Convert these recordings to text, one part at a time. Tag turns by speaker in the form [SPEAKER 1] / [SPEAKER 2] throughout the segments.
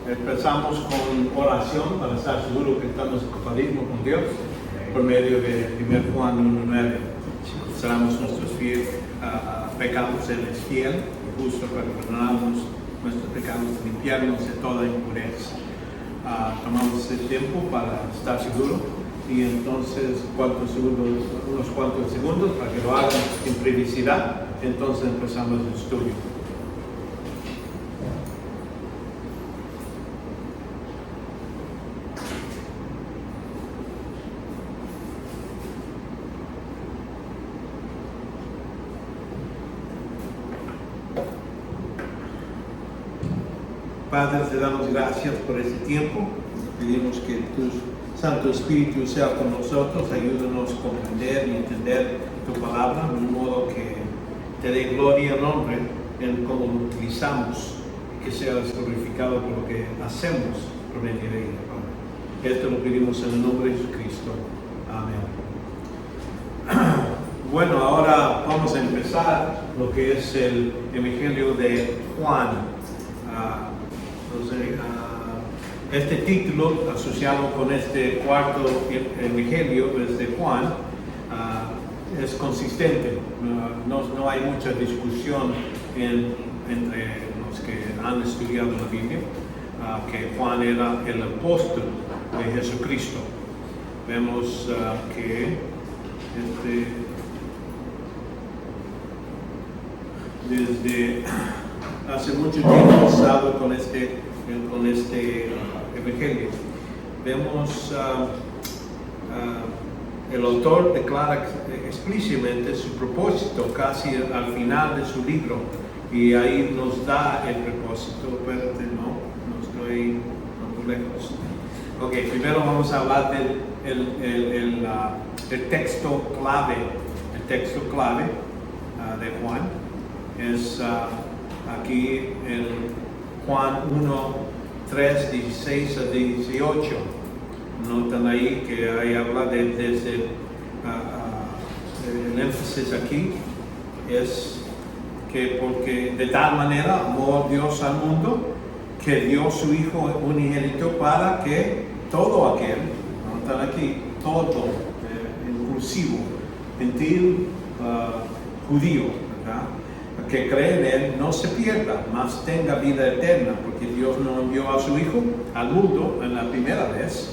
[SPEAKER 1] Empezamos con oración para estar seguros que estamos en compañía con Dios por medio de 1 Juan 1:9. Si confesamos nuestros pecados, Él es fiel y justo para perdonarnos nuestros pecados y limpiarnos de toda impureza. Tomamos el tiempo para estar seguros y entonces unos cuantos segundos para que lo hagan en privacidad. Entonces empezamos el estudio. Padre, te damos gracias por este tiempo. Pedimos que tu Santo Espíritu sea con nosotros, ayúdanos a comprender y entender tu palabra de un modo que te dé gloria y nombre en cómo lo utilizamos, y que seas glorificado por lo que hacemos por medio de ella, Padre. Esto lo pedimos en el nombre de Jesucristo. Amén. Bueno, ahora vamos a empezar lo que es el Evangelio de Juan. Este título asociado con este cuarto evangelio de Juan es consistente. No hay mucha discusión entre los que han estudiado la Biblia que Juan era el apóstol de Jesucristo. Vemos que desde hace mucho tiempo estado con este evangelio. Vemos el autor declara explícitamente su propósito casi al final de su libro, y ahí nos da el propósito. Espérate, no estoy muy lejos. Ok, primero vamos a hablar del texto clave. El texto clave de Juan es aquí en Juan 1:3, 16 a 18. Notan ahí que ahí habla desde el énfasis aquí es que porque de tal manera amó Dios al mundo que dio su Hijo unigénito para que todo aquel, notan aquí, todo, inclusivo, gentil, judío, ¿verdad?, que cree en Él no se pierda, mas tenga vida eterna, porque Dios no envió a su Hijo al mundo en la primera vez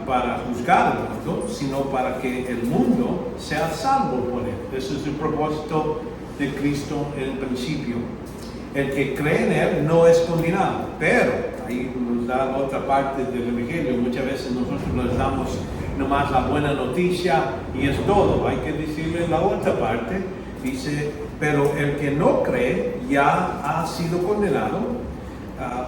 [SPEAKER 1] para juzgar al mundo, sino para que el mundo sea salvo por Él. Ese es el propósito de Cristo en el principio. El que cree en Él no es condenado, pero ahí nos da la otra parte del Evangelio. Muchas veces nosotros les damos nomás la buena noticia y es todo. Hay que decirle la otra parte. Dice, pero el que no cree ya ha sido condenado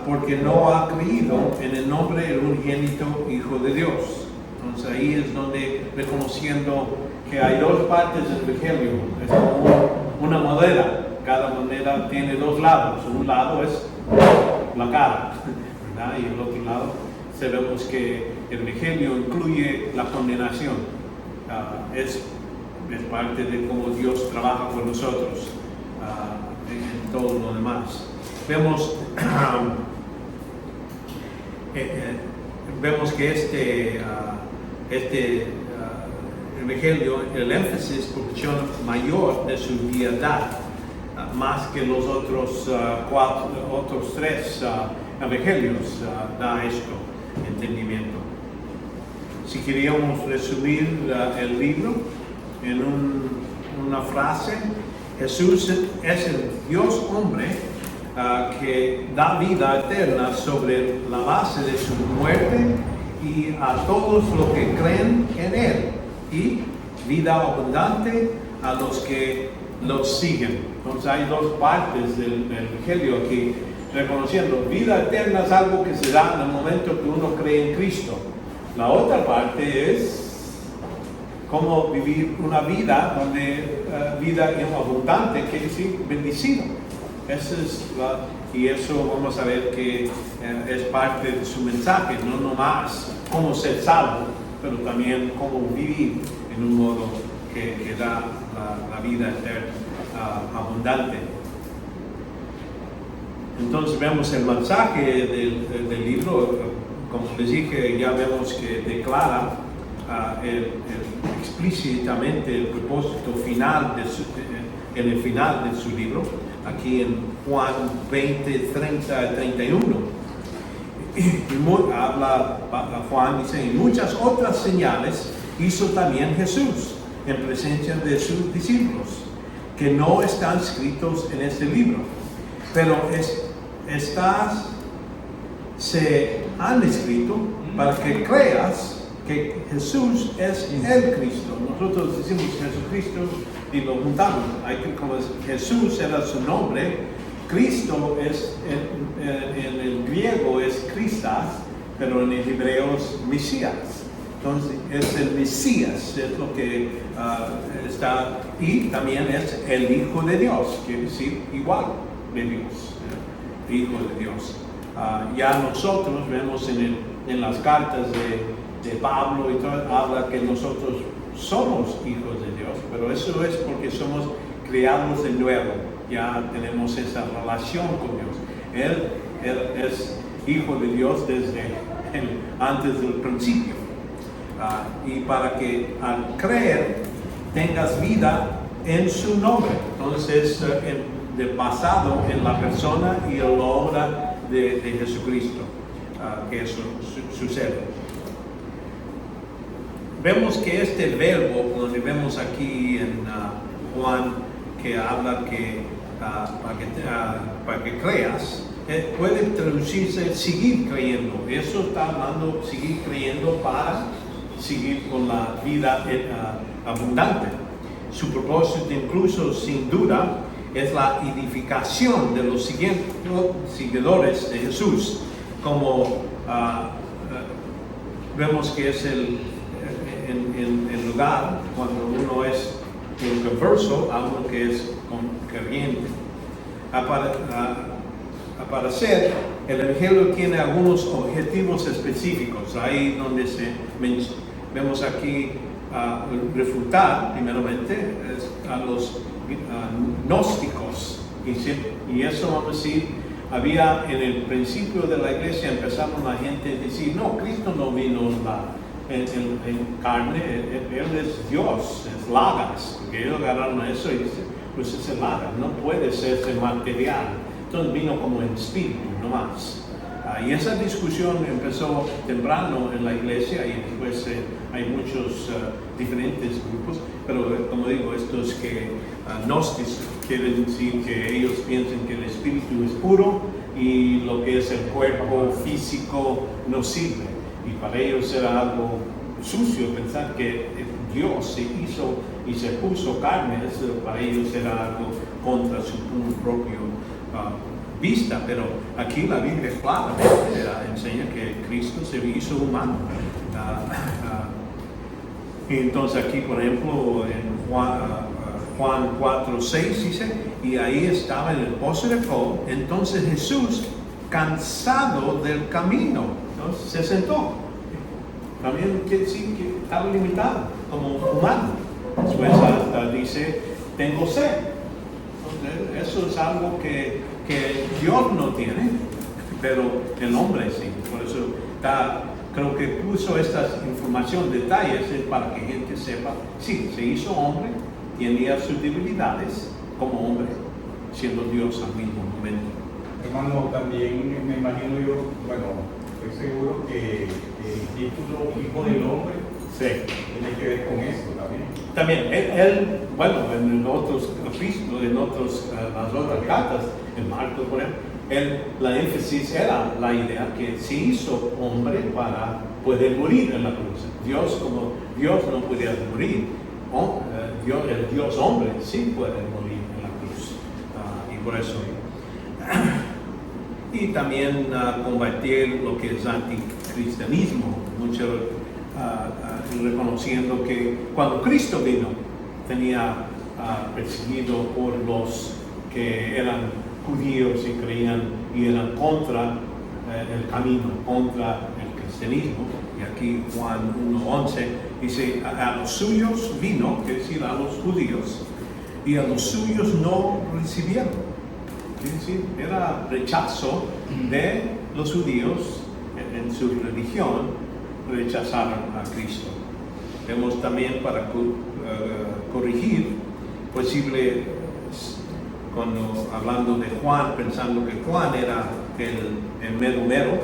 [SPEAKER 1] porque no ha creído en el nombre del unigénito Hijo de Dios. Entonces ahí es donde, reconociendo que hay dos partes del Evangelio, es como una moneda. Cada moneda tiene dos lados. Un lado es la cara, ¿verdad? Y el otro lado sabemos que el Evangelio incluye la condenación. Es parte de cómo Dios trabaja con nosotros en todo lo demás. Vemos que este evangelio, el énfasis proporciona mayor de su piedad, más que los otros tres evangelios da esto entendimiento. Si queríamos resumir el libro en una frase, Jesús es el Dios hombre que da vida eterna sobre la base de su muerte y a todos los que creen en Él, y vida abundante a los que los siguen. Entonces hay dos partes del Evangelio aquí, reconociendo vida eterna es algo que se da en el momento que uno cree en Cristo. La otra parte es cómo vivir una vida donde vida abundante quiere decir bendecido. Y eso vamos a ver que es parte de su mensaje, no nomás cómo ser salvo, pero también cómo vivir en un modo que da la vida eterna abundante. Entonces vemos el mensaje del libro, como les dije, ya vemos que declara explícitamente el propósito final en el final de su libro, aquí en Juan 20, 30, 31. Habla Juan, dice, y muchas otras señales hizo también Jesús en presencia de sus discípulos, que no están escritos en este libro, pero estas se han escrito para que creas que Jesús es el Cristo. Nosotros decimos Jesucristo y lo juntamos. Como Jesús era su nombre, Cristo es en el griego es Christas, pero en el hebreo es Mesías. Entonces es el Mesías, es lo que está, y también es el Hijo de Dios, quiere decir igual de Dios, Hijo de Dios. Ya nosotros vemos en las cartas de Pablo y todo, habla que nosotros somos hijos de Dios, pero eso es porque somos creados de nuevo, ya tenemos esa relación con Dios. Él es hijo de Dios desde antes del principio. Y para que al creer tengas vida en su nombre. Entonces, basado en la persona y en la obra de Jesucristo, que eso sucede. Vemos que este verbo, donde vemos aquí en Juan, que habla que para que creas, puede traducirse seguir creyendo. Eso está hablando seguir creyendo para seguir con la vida abundante. Su propósito, incluso sin duda, es la edificación de los seguidores de Jesús, como vemos que es el lugar cuando uno es un converso a uno que es creyente. Al parecer, el Evangelio tiene algunos objetivos específicos, ahí donde vemos aquí refutar primeramente a los gnósticos, y eso vamos a decir, había en el principio de la iglesia empezaron la gente a decir, no, Cristo no vino en carne, Él es Dios, es Logos, porque ellos agarraron eso y dicen, pues ese Logos no puede ser material, entonces vino como en espíritu, no más. Y esa discusión empezó temprano en la iglesia y después hay muchos diferentes grupos, pero como digo, estos que gnósticos quieren decir que ellos piensan que el espíritu es puro y lo que es el cuerpo físico no sirve. Y para ellos era algo sucio pensar que Dios se hizo y se puso carne, eso para ellos era algo contra su propio vista, pero aquí la Biblia claramente enseña que Cristo se hizo humano. Y entonces aquí, por ejemplo, en Juan 4:6 dice, y ahí estaba en el pozo de fuego, entonces Jesús, cansado del camino, entonces se sentó. También quiere decir que estaba limitado como humano. Después hasta dice, tengo sed. Entonces, eso es algo que Dios no tiene, pero el hombre sí. Por eso creo que puso esta información, detalles, para que gente sepa, sí, se hizo hombre, tenía sus debilidades como hombre, siendo Dios al mismo momento.
[SPEAKER 2] Hermano, también me imagino yo, bueno, estoy seguro que el título Hijo del Hombre tiene que ver con esto también.
[SPEAKER 1] También, él bueno, en otros capítulos, las otras cartas, en Marcos, por ejemplo, la énfasis era la idea que se hizo hombre para poder morir en la cruz. Dios, como Dios no podía morir, el Dios hombre sí puede morir en la cruz. Y por eso. Y también combatir lo que es anticristianismo, mucho reconociendo que cuando Cristo vino, tenía perseguido por los que eran judíos y creían y eran contra el camino, contra el cristianismo. Y aquí Juan 1:11 dice, a los suyos vino, que decir a los judíos, y a los suyos no recibieron. quiere decir, era rechazo de los judíos en su religión, rechazaron a Cristo. Vemos también para corregir posible, cuando hablando de Juan, pensando que Juan era el mero,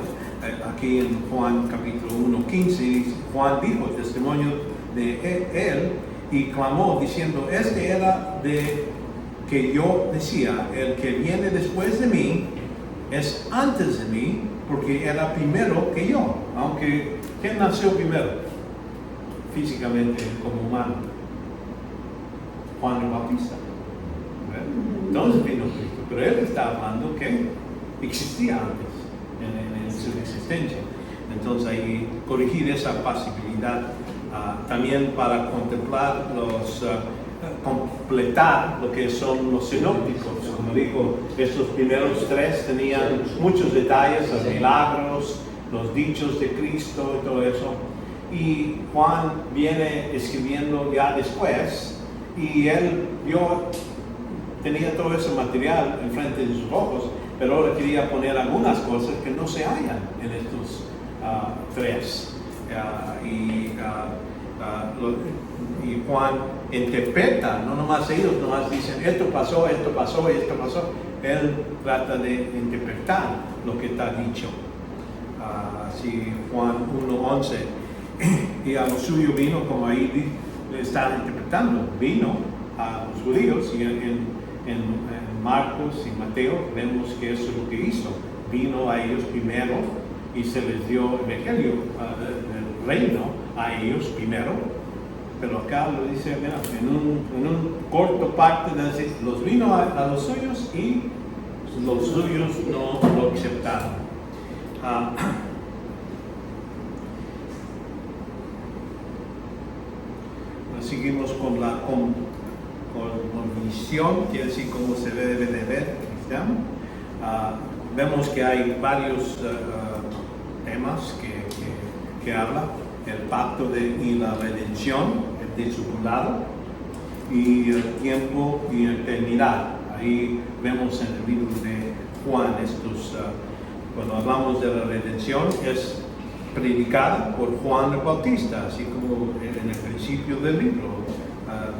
[SPEAKER 1] aquí en Juan capítulo 1:15, Juan dijo testimonio de él y clamó diciendo, este era de que yo decía, el que viene después de mí es antes de mí, porque era primero que yo. Aunque, ¿quién nació primero? Físicamente, como humano. Juan el Bautista. Entonces vino Cristo, pero él está hablando que existía antes, en su existencia. Entonces ahí corregir esa posibilidad, también para contemplar completar lo que son los sinópticos. Como digo, estos primeros tres tenían muchos detalles, los milagros, los dichos de Cristo y todo eso. Y Juan viene escribiendo ya después, y él tenía todo ese material enfrente de sus ojos, pero ahora quería poner algunas cosas que no se hallan en estos tres. Y Juan interpreta, no nomás ellos nomás dicen esto pasó y esto pasó. Él trata de interpretar lo que está dicho. Así Juan 1:11, y a lo suyo vino, como ahí está interpretando, vino a los judíos, y en Marcos y Mateo vemos que eso es lo que hizo. Vino a ellos primero y se les dio el evangelio, el reino a ellos primero, pero acá lo dice, mira, en un corto parte de decir, los vino a los suyos y los suyos no lo aceptaron. Seguimos con la visión, quiere decir cómo se debe de ver el cristiano. Vemos que hay varios temas que habla, el pacto y la redención, el discipulado, y el tiempo y eternidad. Ahí vemos en el libro de Juan cuando hablamos de la redención, es predicada por Juan el Bautista, así como en el principio del libro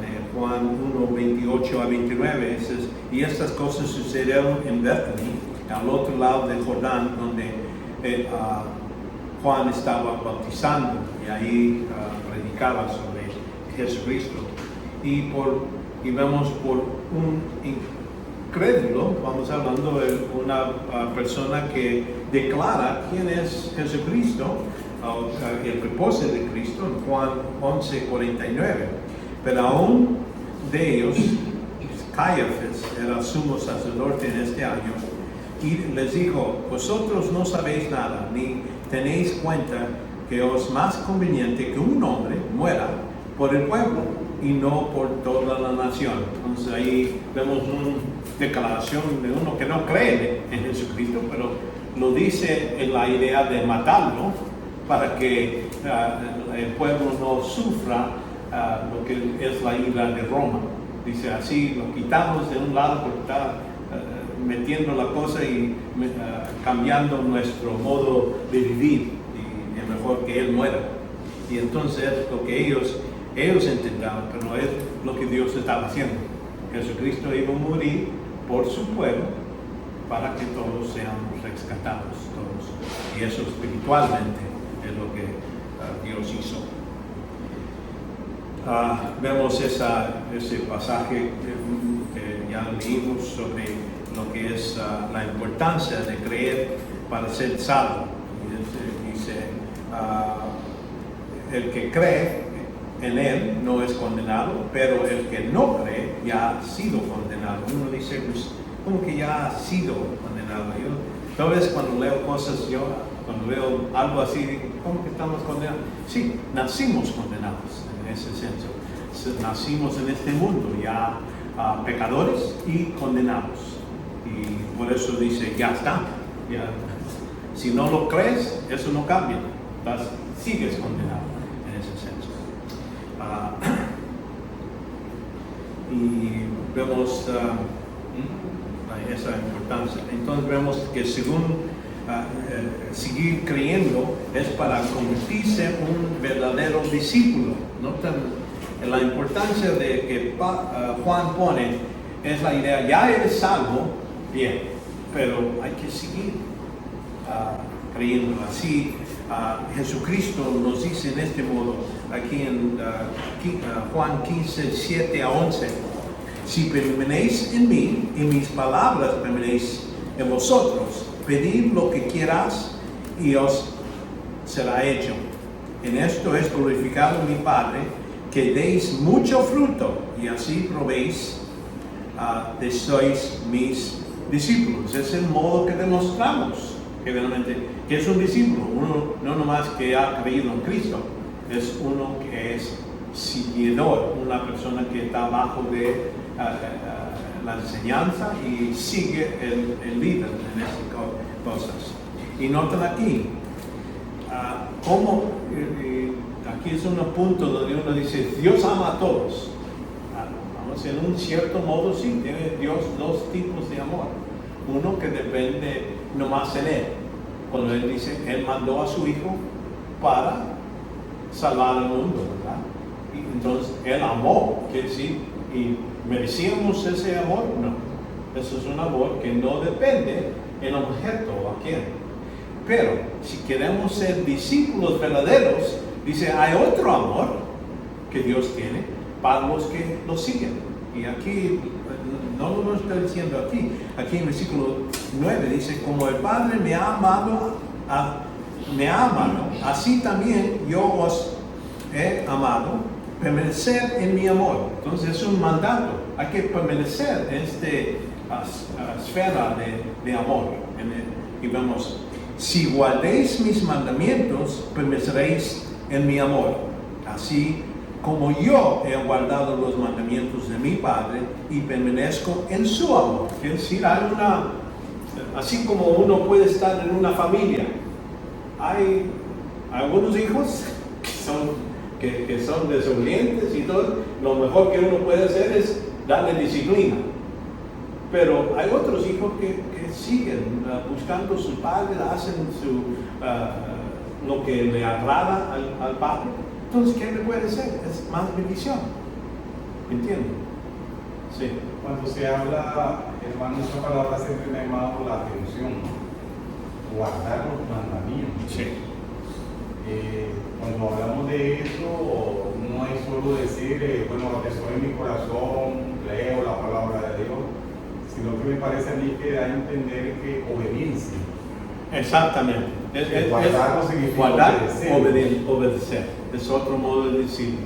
[SPEAKER 1] de Juan 1:28-29, y estas cosas sucedieron en Bethany, al otro lado del Jordán, donde Juan estaba bautizando, y ahí predicaba sobre Jesucristo. Y vemos por un incrédulo, vamos hablando de una persona que declara quién es Jesucristo, el propósito de Cristo, en Juan 11:49. Pero aún de ellos, Caifás era sumo sacerdote en este año, y les dijo, vosotros no sabéis nada, ni tenéis cuenta que os más conveniente que un hombre muera por el pueblo y no por toda la nación. Entonces ahí vemos una declaración de uno que no cree en Jesucristo, pero lo dice en la idea de matarlo para que el pueblo no sufra lo que es la ira de Roma. Dice así, lo quitamos de un lado porque está metiendo la cosa y cambiando nuestro modo de vivir, y es mejor que él muera. Y entonces lo que ellos intentaban, pero no es lo que Dios estaba haciendo. Jesucristo iba a morir por su pueblo para que todos seamos rescatados, todos. Y eso espiritualmente es lo que Dios hizo. Vemos ese pasaje que ya leímos sobre lo que es la importancia de creer para ser salvo. Dice, el que cree en él no es condenado, pero el que no cree ya ha sido condenado. Uno dice, pues, ¿cómo que ya ha sido condenado? Tal vez cuando leo cosas, cuando veo algo así, digo, ¿cómo que estamos condenados? Sí, nacimos condenados en ese sentido. Nacimos en este mundo ya pecadores y condenados. Y por eso dice, ya está. Ya. Si no lo crees, eso no cambia. Sigues condenado en ese sentido. Y vemos Hay esa importancia. Entonces vemos que según seguir creyendo es para convertirse en un verdadero discípulo. Notan la importancia de que Juan pone es la idea, ya eres salvo, bien, pero hay que seguir creyendo así. Jesucristo nos dice en este modo, aquí en Juan 15, 7 a 11, si permanecéis en mí y mis palabras permanecen en vosotros, pedid lo que quieras y os será hecho. En esto es glorificado mi Padre, que deis mucho fruto y así probéis de sois mis discípulos. Es el modo que demostramos que realmente que es un discípulo, uno no nomás que ha creído en Cristo, es uno que es seguidor, una persona que está bajo de la enseñanza y sigue el líder en estas cosas. Y noten aquí, cómo aquí es un punto donde uno dice, Dios ama a todos. Vamos, en un cierto modo sí, tiene Dios dos tipos de amor. Uno que depende nomás en Él. Cuando Él dice, Él mandó a su Hijo para salvar al mundo, ¿verdad? Y entonces Él amó, quiere decir, y merecíamos ese amor, no. Eso es un amor que no depende en objeto a quién. Pero si queremos ser discípulos verdaderos, dice, hay otro amor que Dios tiene para los que lo siguen. Y aquí, no lo estoy diciendo aquí en versículo 9 dice, como el Padre me ha amado, así también yo os he amado, permanecer en mi amor. Entonces es un mandato, hay que permanecer en esta esfera de amor. Y vemos, si guardéis mis mandamientos, permaneceréis en mi amor, así como yo he guardado los mandamientos de mi Padre y permanezco en su amor. Es decir, hay así como uno puede estar en una familia, hay algunos hijos que son desobedientes y todo, lo mejor que uno puede hacer es darle disciplina. Pero hay otros hijos que siguen buscando a su padre, hacen lo que le agrada al padre. Entonces, ¿qué le puede ser? Es más bendición. ¿Entienden? Sí.
[SPEAKER 2] Cuando se habla, hermano, esa palabra siempre me ha llamado la atención. Guardar los mandamientos.
[SPEAKER 1] Sí.
[SPEAKER 2] Cuando hablamos de eso, no es solo decir, bueno, lo atesoro en mi corazón, leo la palabra de Dios, sino que me parece a mí que da a entender que obediencia.
[SPEAKER 1] Exactamente.
[SPEAKER 2] Guardar significa
[SPEAKER 1] guardar,
[SPEAKER 2] obedecer.
[SPEAKER 1] Es otro modo de decirlo.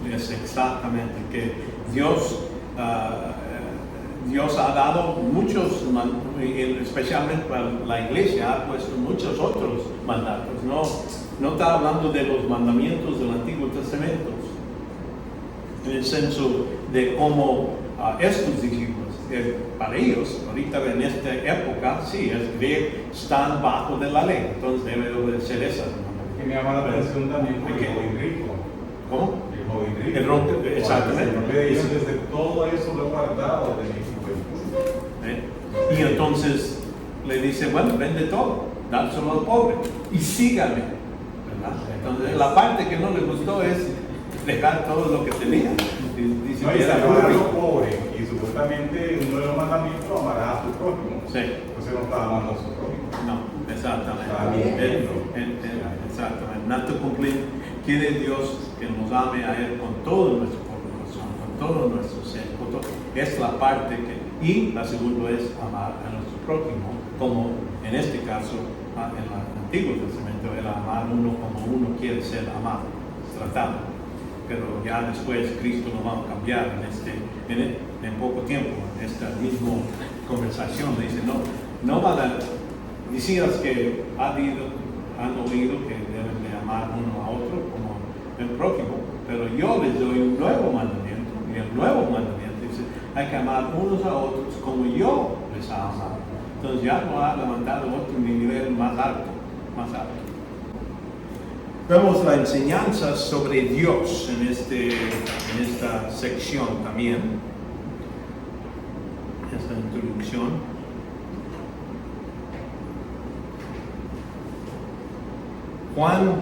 [SPEAKER 1] Es exactamente que Dios ha dado muchos, especialmente para la iglesia, ha puesto muchos otros mandatos. No está hablando de los mandamientos del Antiguo Testamento, en el senso de cómo estos discípulos, para ellos, ahorita en esta época, sí, están bajo de la ley, entonces debe obedecer esas.
[SPEAKER 2] Que me llama la atención también por el joven rico.
[SPEAKER 1] ¿Cómo?
[SPEAKER 2] El joven rico.
[SPEAKER 1] Exactamente.
[SPEAKER 2] Desde todo eso lo he guardado de mi juventud.
[SPEAKER 1] Y entonces le dice, bueno, vende todo, dárselo al pobre y sígame. ¿Verdad? Entonces la parte que no le gustó es dejar todo lo que tenía. Dice,
[SPEAKER 2] no, y salvar a los pobres. Y supuestamente uno de los mandamientos amarás a tu prójimo.
[SPEAKER 1] Sí.
[SPEAKER 2] Entonces no está amando a su prójimo.
[SPEAKER 1] No, exactamente.
[SPEAKER 2] Está bien.
[SPEAKER 1] Exactamente. Nato cumplir, quiere Dios que nos ame a Él con todo nuestro corazón, con todo nuestro ser. Es la parte y la segunda es amar a nuestro prójimo, como en este caso, en el Antiguo Testamento, era amar uno como uno quiere ser amado, tratado. Pero ya después Cristo nos va a cambiar en poco tiempo, en esta misma conversación. Le dice, no van a decías que han oído que deben de amar uno a otro como el prójimo, pero yo les doy un nuevo mandamiento, y el nuevo mandamiento dice, hay que amar unos a otros como yo les he amado. Entonces ya no ha levantado otro nivel más alto. Vemos la enseñanza sobre Dios en esta sección también, esta introducción. Juan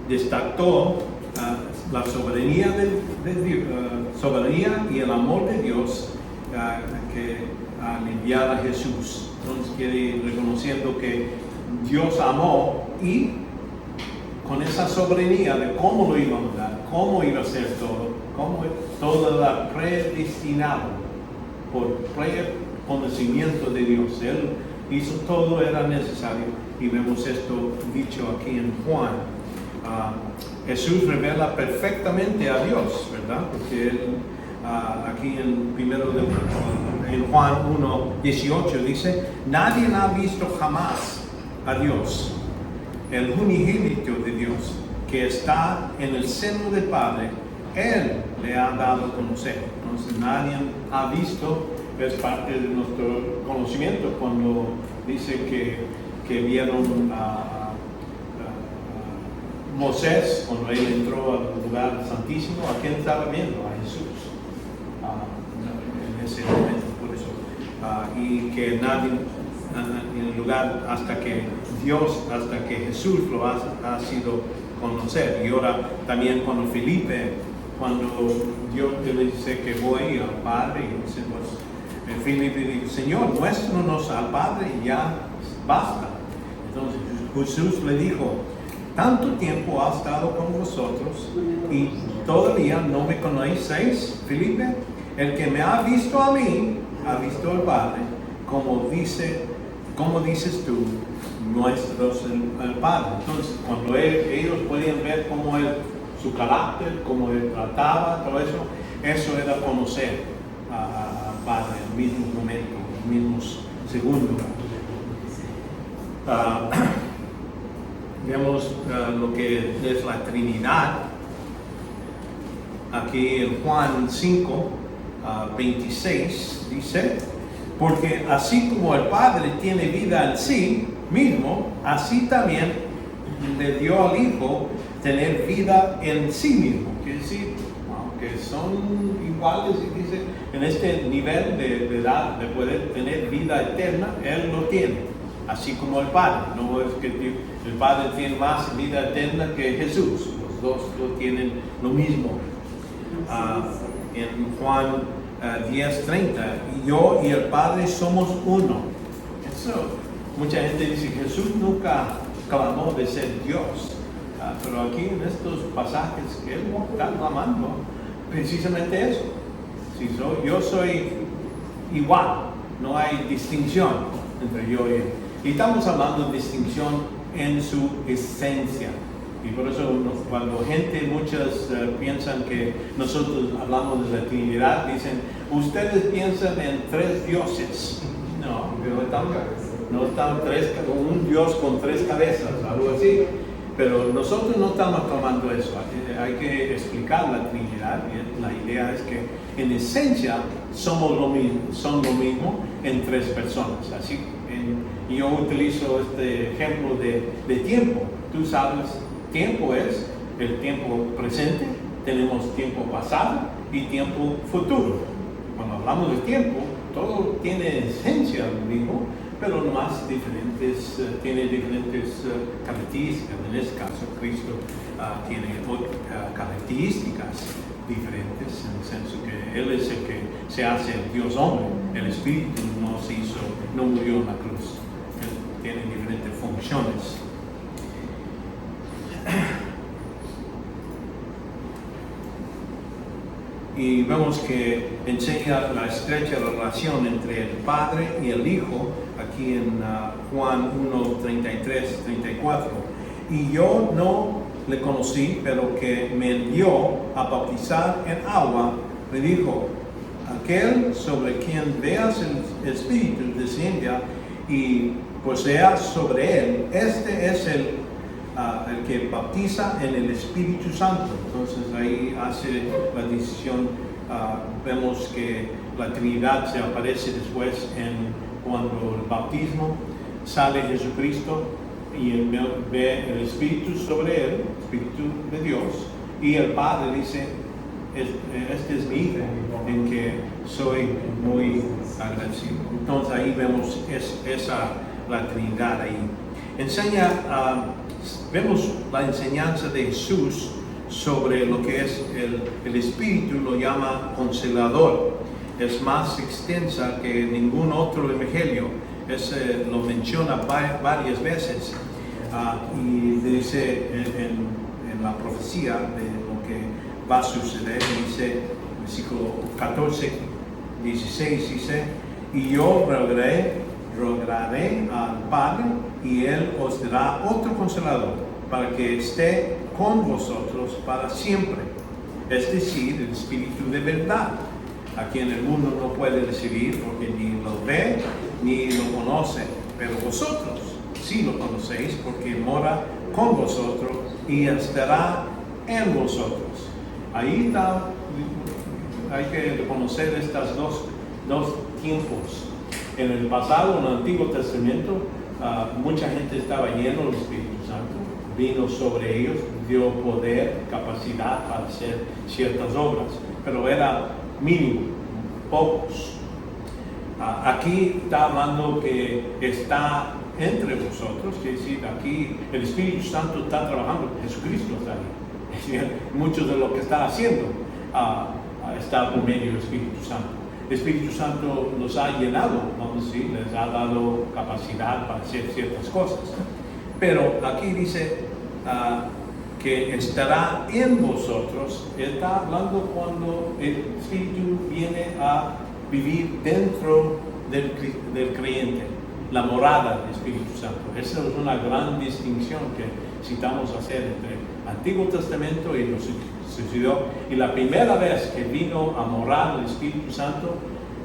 [SPEAKER 1] destacó la soberanía, soberanía y el amor de Dios que al enviar a Jesús. Entonces quiere reconociendo que Dios amó y con esa soberanía de cómo lo iba a dar, cómo iba a hacer todo era predestinado por conocimiento de Dios. Él hizo todo, era necesario, y vemos esto dicho aquí en Juan. Jesús revela perfectamente a Dios, ¿verdad? Porque él, aquí en Juan 1:18 dice: nadie ha visto jamás a Dios, el unigénito de Dios, que está en el seno del Padre, Él le ha dado a conocer. Entonces nadie ha visto, es parte de nuestro conocimiento cuando dice que vieron a Moisés cuando él entró al lugar santísimo. ¿A quién estaba viendo? A Jesús en ese momento, por eso. Y que nadie en el lugar hasta que Jesús lo ha sido conocer. Y ahora también cuando Dios le dice que voy al Padre, y dice, pues Felipe dice: Señor, muéstranos al Padre y ya basta. Entonces Jesús le dijo: tanto tiempo ha estado con vosotros y todavía no me conocéis, Felipe. El que me ha visto a mí, ha visto al Padre. Como dices tú, muéstranos al Padre. Entonces, cuando ellos podían ver cómo su carácter, cómo él trataba, todo eso era conocer al Padre en el mismo momento, en el mismo segundo. Vemos lo que es la Trinidad. Aquí en Juan 5:26 dice: porque así como el Padre tiene vida en sí mismo, así también le dio al Hijo tener vida en sí mismo. Quiere decir, aunque son iguales, y dice, en este nivel de edad de poder tener vida eterna, Él lo tiene. Así como el Padre. No es que el Padre tiene más vida eterna que Jesús. Los dos lo tienen lo mismo. En Juan 10:30, yo y el Padre somos uno. Eso, mucha gente dice que Jesús nunca clamó de ser Dios. Pero aquí en estos pasajes que Él está clamando precisamente eso. Yo soy igual. No hay distinción entre yo y Él. Y estamos hablando de distinción en su esencia. Y por eso cuando muchas piensan que nosotros hablamos de la Trinidad, dicen: ustedes piensan en tres dioses. No, no están un Dios con tres cabezas, algo así. Pero nosotros no estamos tomando eso. Hay que explicar la Trinidad. La idea es que en esencia son lo mismo en tres personas. Así, yo utilizo este ejemplo de tiempo. Tú sabes, tiempo es el tiempo presente, tenemos tiempo pasado y tiempo futuro. Cuando hablamos de tiempo, todo tiene esencia lo mismo, pero nomás tiene diferentes características. En este caso, Cristo tiene características diferentes, en el senso que Él es el que se hace el Dios hombre. El Espíritu no murió en la cruz. Él tiene diferentes funciones. Y vemos que enseña la estrecha relación entre el Padre y el Hijo, aquí en Juan 1:33-34. Y yo no le conocí, pero que me envió a bautizar en agua, me dijo: aquel sobre quien veas el Espíritu descienda y posea sobre él, este es el que bautiza en el Espíritu Santo. Entonces ahí hace la decisión. Vemos que la Trinidad se aparece después cuando el bautismo sale Jesucristo y ve el Espíritu sobre él, Espíritu de Dios, y el Padre dice: este es mi Hijo, en que soy muy agradecido. Entonces ahí vemos la Trinidad ahí. enseña, vemos la enseñanza de Jesús sobre lo que es el Espíritu, lo llama Consolador. Es más extensa que ningún otro evangelio, lo menciona varias veces. Y dice en la profecía de lo que va a suceder, dice, versículo 14, 16, dice, y yo rogaré al Padre, y Él os dará otro Consolador, para que esté con vosotros para siempre, es decir, el Espíritu de verdad, a quien el mundo no puede recibir porque ni lo ve ni lo conoce, pero vosotros sí lo conocéis porque mora con vosotros y estará en vosotros. Ahí está, hay que reconocer estos dos tiempos. En el pasado, en el Antiguo Testamento, mucha gente estaba lleno del Espíritu Santo, vino sobre ellos, dio poder, capacidad para hacer ciertas obras, pero era mínimo, pocos. Aquí está hablando que está entre vosotros, quiere decir, aquí el Espíritu Santo está trabajando, Jesucristo está ahí. Mucho de lo que está haciendo está por medio del Espíritu Santo. El Espíritu Santo nos ha llenado, vamos a decir, les ha dado capacidad para hacer ciertas cosas. Pero aquí dice que estará en vosotros. Está hablando cuando el Espíritu viene a vivir dentro del creyente, la morada del Espíritu Santo. Esa es una gran distinción que necesitamos hacer entre el Antiguo Testamento y lo que sucedió. Y la primera vez que vino a morar el Espíritu Santo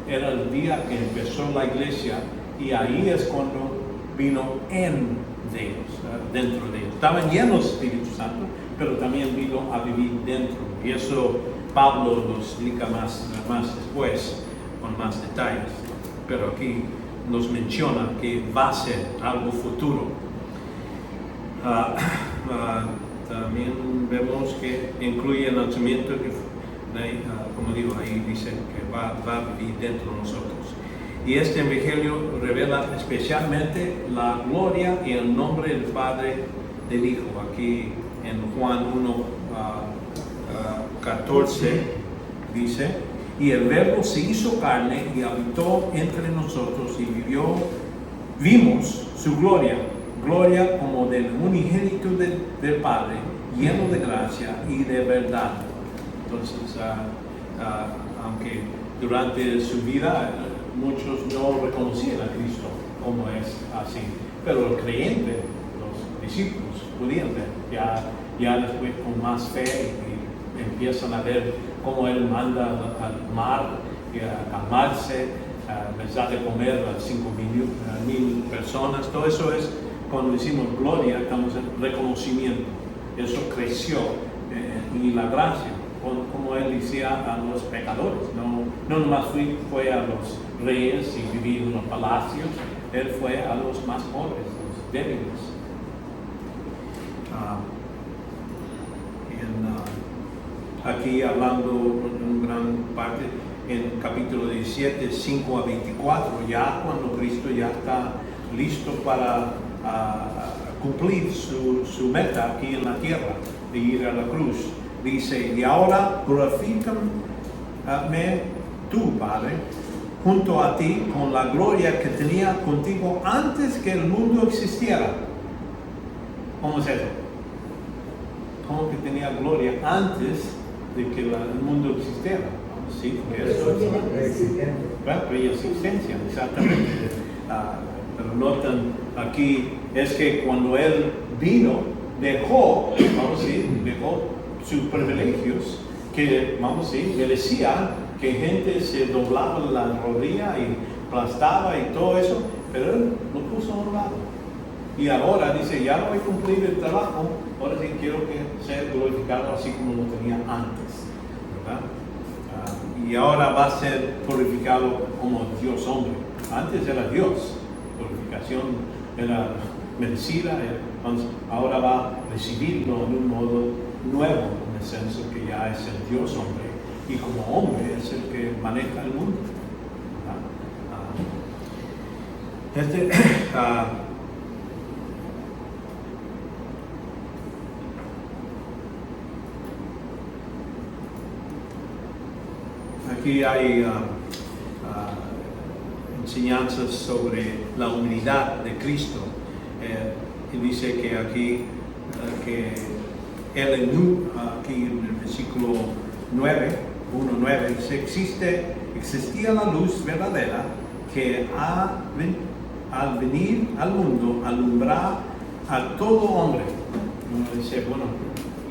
[SPEAKER 1] era el día que empezó la iglesia, y ahí es cuando vino en ellos, dentro de ellos. Estaban llenos del Espíritu Santo, pero también vino a vivir dentro. Y eso Pablo lo explica más después, con más detalles. Pero aquí nos menciona que va a ser algo futuro. También vemos que incluye el nacimiento, como digo, ahí dice que va a vivir dentro de nosotros. Y este evangelio revela especialmente la gloria y el nombre del Padre del Hijo. Aquí en Juan 1, 14 dice, y el Verbo se hizo carne y habitó entre nosotros y vimos su gloria como del unigénito del Padre, lleno de gracia y de verdad. Entonces, aunque durante su vida muchos no reconocían a Cristo como es así, pero el creyente, los discípulos, podían ver, ya después con más fe, y empiezan a ver cómo Él manda al mar a calmarse, les da de comer a 5,000 personas. Todo eso es, cuando decimos gloria, estamos en reconocimiento. Eso creció, y la gracia, como Él decía a los pecadores. No nomás fue a los reyes y vivir en los palacios, Él fue a los más pobres, los débiles. Aquí hablando en gran parte, en capítulo 17, 5 a 24, ya cuando Cristo ya está listo para cumplir su meta aquí en la tierra, de ir a la cruz. Dice, y ahora glorifícame tú, Padre, junto a ti, con la gloria que tenía contigo antes que el mundo existiera. ¿Cómo es eso? ¿Cómo que tenía gloria antes de que el mundo existiera? Sí, eso es pre-existencia, exactamente. Pero notan aquí, es que cuando Él vino, dejó sus privilegios, que, merecía que gente se doblaba la rodilla y aplastaba y todo eso, pero Él lo puso a un lado. Y ahora dice, ya no voy a cumplir el trabajo, ahora sí quiero que sea glorificado así como lo tenía antes, ¿verdad? Y ahora va a ser glorificado como Dios hombre. Antes era Dios, glorificación era merecida, ahora va a recibirlo en un modo nuevo, en el senso que ya es el Dios hombre, y como hombre es el que maneja el mundo. Aquí hay enseñanzas sobre la unidad de Cristo. Y dice que aquí, que él aquí en el versículo 9, 1:9, dice, existía la luz verdadera que al venir al mundo alumbra a todo hombre. Uno dice, bueno,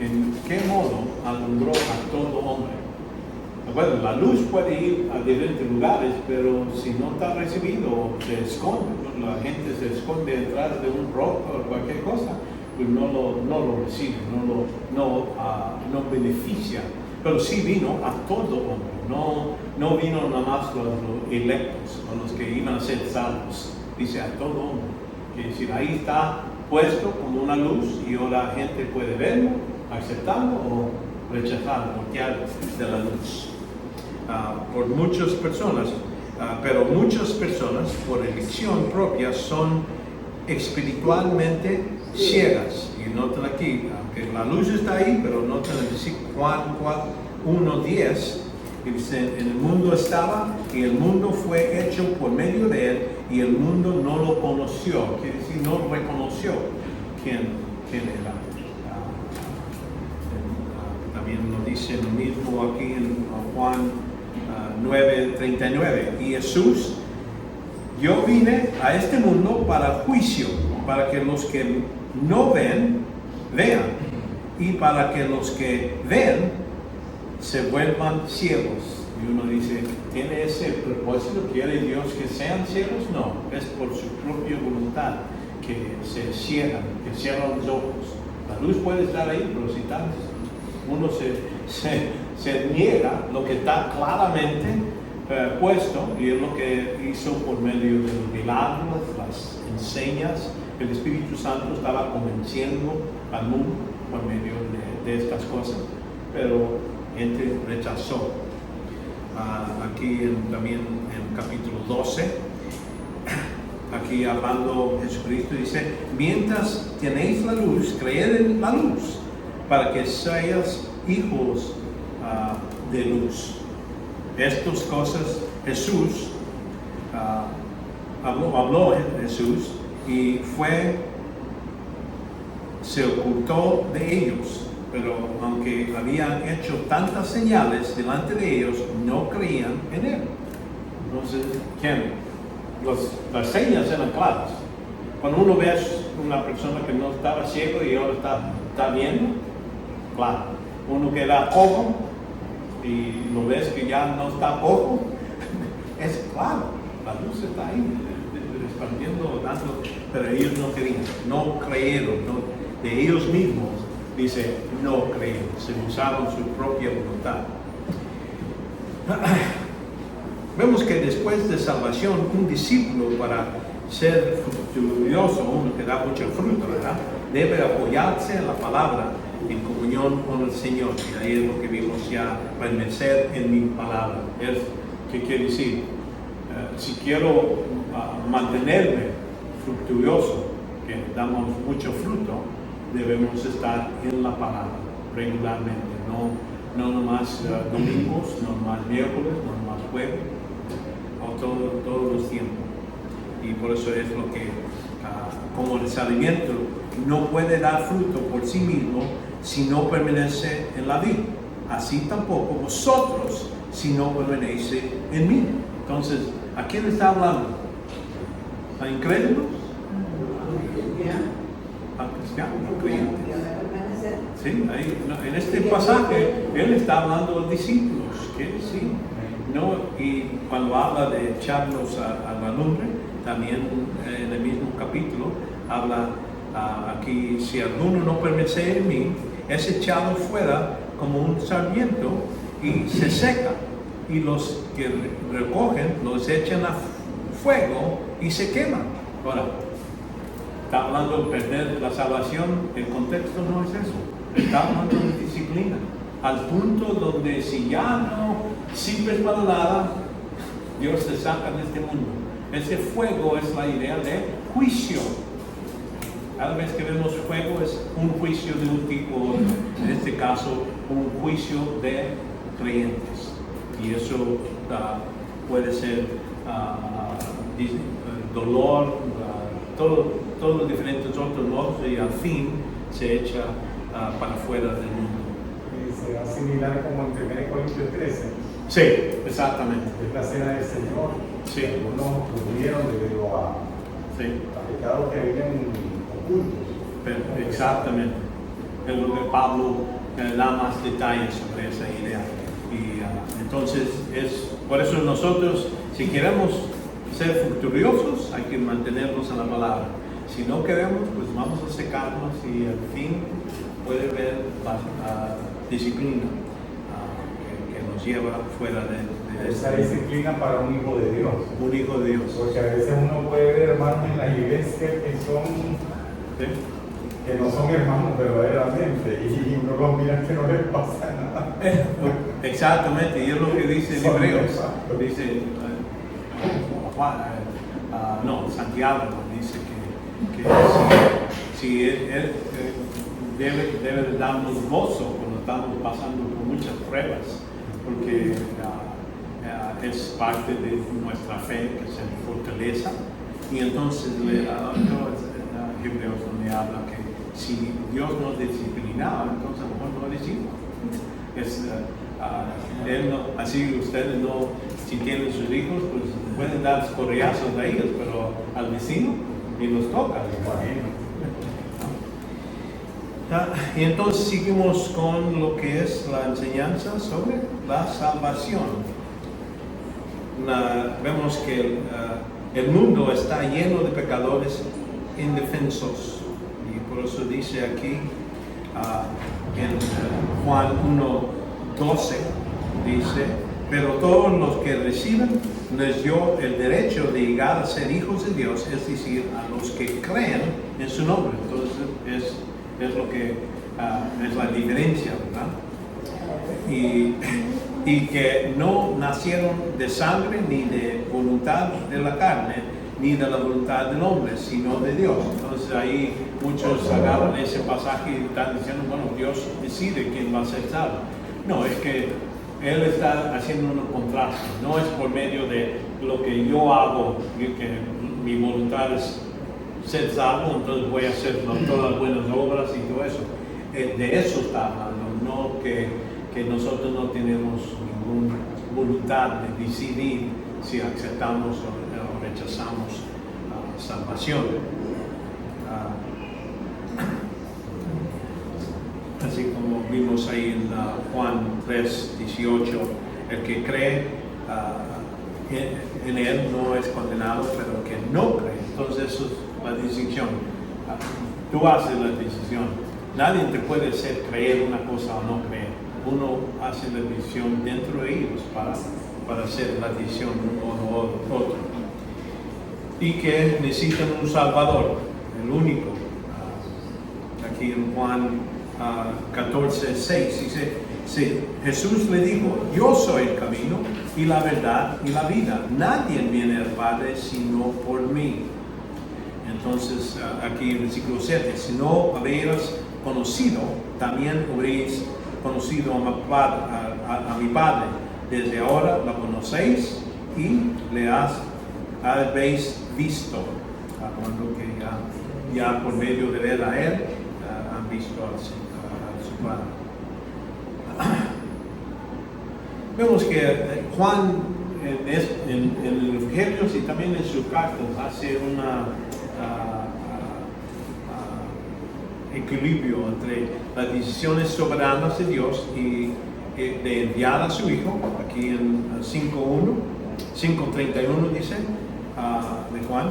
[SPEAKER 1] ¿en qué modo alumbró a todo hombre? Bueno, la luz puede ir a diferentes lugares, pero si no está recibido, se esconde. La gente se esconde detrás de un rock o cualquier cosa, pues no lo recibe, no beneficia. Pero sí vino a todo hombre, no vino nada más los electos, o los que iban a ser salvos. Dice a todo hombre. Es decir, ahí está puesto como una luz y ahora la gente puede verlo, aceptarlo o rechazarlo, voltear de la luz. Por muchas personas, pero muchas personas por elección propia son espiritualmente ciegas. Y noten aquí, que la luz está ahí, pero noten el versículo Juan 1:10, dice, en el mundo estaba y el mundo fue hecho por medio de él y el mundo no lo conoció, quiere decir no reconoció quién era. También nos dice lo mismo aquí en Juan 9:39, y Jesús, yo vine a este mundo para juicio, para que los que no ven, vean, y para que los que ven se vuelvan ciegos. Y uno dice, ¿tiene ese propósito? ¿Quiere Dios que sean ciegos? No, es por su propia voluntad que se cierran, que cierran los ojos. La luz puede estar ahí, pero si tal, uno se niega lo que está claramente puesto, y es lo que hizo por medio de los milagros, las enseñas. El Espíritu Santo estaba convenciendo al mundo por medio de estas cosas, pero gente rechazó. Aquí también en capítulo 12, aquí hablando Jesucristo dice, mientras tenéis la luz, creed en la luz, para que seáis hijos de luz. Estas cosas Jesús habló Jesús y se ocultó de ellos, pero aunque habían hecho tantas señales delante de ellos, no creían en él. Entonces, las señas eran claras. Cuando uno ve a una persona que no estaba ciego y ahora está viendo, claro. Uno que era cojo y lo ves que ya no está cojo, es claro, la luz está ahí, expandiendo, dando, pero ellos no querían, no creyeron, de ellos mismos, dice, no creyeron, se usaron su propia voluntad. Vemos que después de salvación, un discípulo para ser fructuoso, uno que da mucho fruto, ¿verdad?, debe apoyarse en la palabra, en comunión con el Señor. Y ahí es lo que vimos ya, permanecer en mi palabra. ¿Qué quiere decir? Si quiero mantenerme fructuoso, que damos mucho fruto, debemos estar en la palabra regularmente, no nomás domingos, no nomás miércoles, no nomás jueves, o todos los tiempos. Y por eso es lo que, como el sarmiento no puede dar fruto por sí mismo si no permanece en la vid, así tampoco vosotros si no permanece en mí. Entonces, ¿a quién está hablando? ¿A incrédulos? ¿A cristianos? ¿A creyentes? Sí, ahí, en este pasaje él está hablando a los discípulos, que sí, no, y cuando habla de echarlos a la lumbre, también en el mismo capítulo habla aquí, si alguno no permanece en mí, es echado fuera como un sarmiento y se seca, y los que recogen los echan a fuego y se queman. Ahora, está hablando de perder la salvación, el contexto no es eso, está hablando de disciplina, al punto donde si ya no sirves para nada, Dios te saca de este mundo. Ese fuego es la idea de juicio. Cada vez que vemos fuego es un juicio de un tipo u otro. En este caso, un juicio de creyentes. y eso puede ser dolor, todos los diferentes otros modos, y al fin se echa para fuera del mundo.
[SPEAKER 2] Será similar como en 1 Corintios 13.
[SPEAKER 1] Sí, exactamente.
[SPEAKER 2] Es la cena del Señor.
[SPEAKER 1] Sí.
[SPEAKER 2] Algunos murieron debido a pecados que viven ocultos.
[SPEAKER 1] Exactamente. Es lo que Pablo da más detalles sobre esa idea. Y entonces, por eso nosotros, si queremos ser victoriosos, hay que mantenernos en la palabra. Si no queremos, pues vamos a secarnos y al fin puede haber disciplina que nos lleva fuera de
[SPEAKER 2] esa disciplina para un hijo de Dios.
[SPEAKER 1] Un hijo de Dios.
[SPEAKER 2] Porque a veces uno puede ver hermanos en la iglesia que no son hermanos verdaderamente y uno los mira que no les pasa nada.
[SPEAKER 1] Exactamente, y es lo que dice en Hebreos. Dice Santiago dice que si él debe darnos gozo cuando estamos pasando por muchas pruebas, porque es parte de nuestra fe que se fortaleza. Y entonces Hebreos donde habla que si Dios nos disciplinaba, entonces a lo mejor no decimos. Así ustedes no, si tienen sus hijos, pues pueden dar correazos a ellos, pero al vecino ni nos toca. Y entonces seguimos con lo que es la enseñanza sobre la salvación. Vemos que el mundo está lleno de pecadores indefensos, y por eso dice aquí en Juan 1:12, dice: pero todos los que reciben les dio el derecho de llegar a ser hijos de Dios, es decir, a los que creen en su nombre. Entonces es lo que es la diferencia, ¿verdad? Y que no nacieron de sangre ni de voluntad de la carne ni de la voluntad del hombre, sino de Dios. Entonces ahí muchos agarran ese pasaje y están diciendo, bueno, Dios decide quién va a ser salvo. No, es que Él está haciendo un contraste, no es por medio de lo que yo hago, que mi voluntad es ser salvo, entonces voy a hacer todas las buenas obras y todo eso. De eso está hablando, no que nosotros no tenemos ninguna voluntad de decidir si aceptamos o rechazamos salvación. Así como vimos ahí en Juan 3:18, el que cree en Él no es condenado, pero el que no cree. Entonces eso es la decisión. Tú haces la decisión. Nadie te puede hacer creer una cosa o no creer. Uno hace la decisión dentro de ellos para hacer la decisión uno o otro. Y que necesitan un Salvador, el único. Aquí en Juan 14:6 dice: sí, Jesús le dijo: yo soy el camino y la verdad y la vida. Nadie viene al Padre sino por mí. Entonces aquí en el versículo 7, si no habéis conocido, también habréis conocido a mi Padre. Desde ahora lo conocéis y le habéis visto. Hablando que ya por medio de ver a Él han visto a su Padre. Vemos que Juan en el Evangelio y también en sus cartas hace una equilibrio entre las decisiones soberanas de Dios y de enviar a su Hijo. Aquí en 5:31 dice de Juan: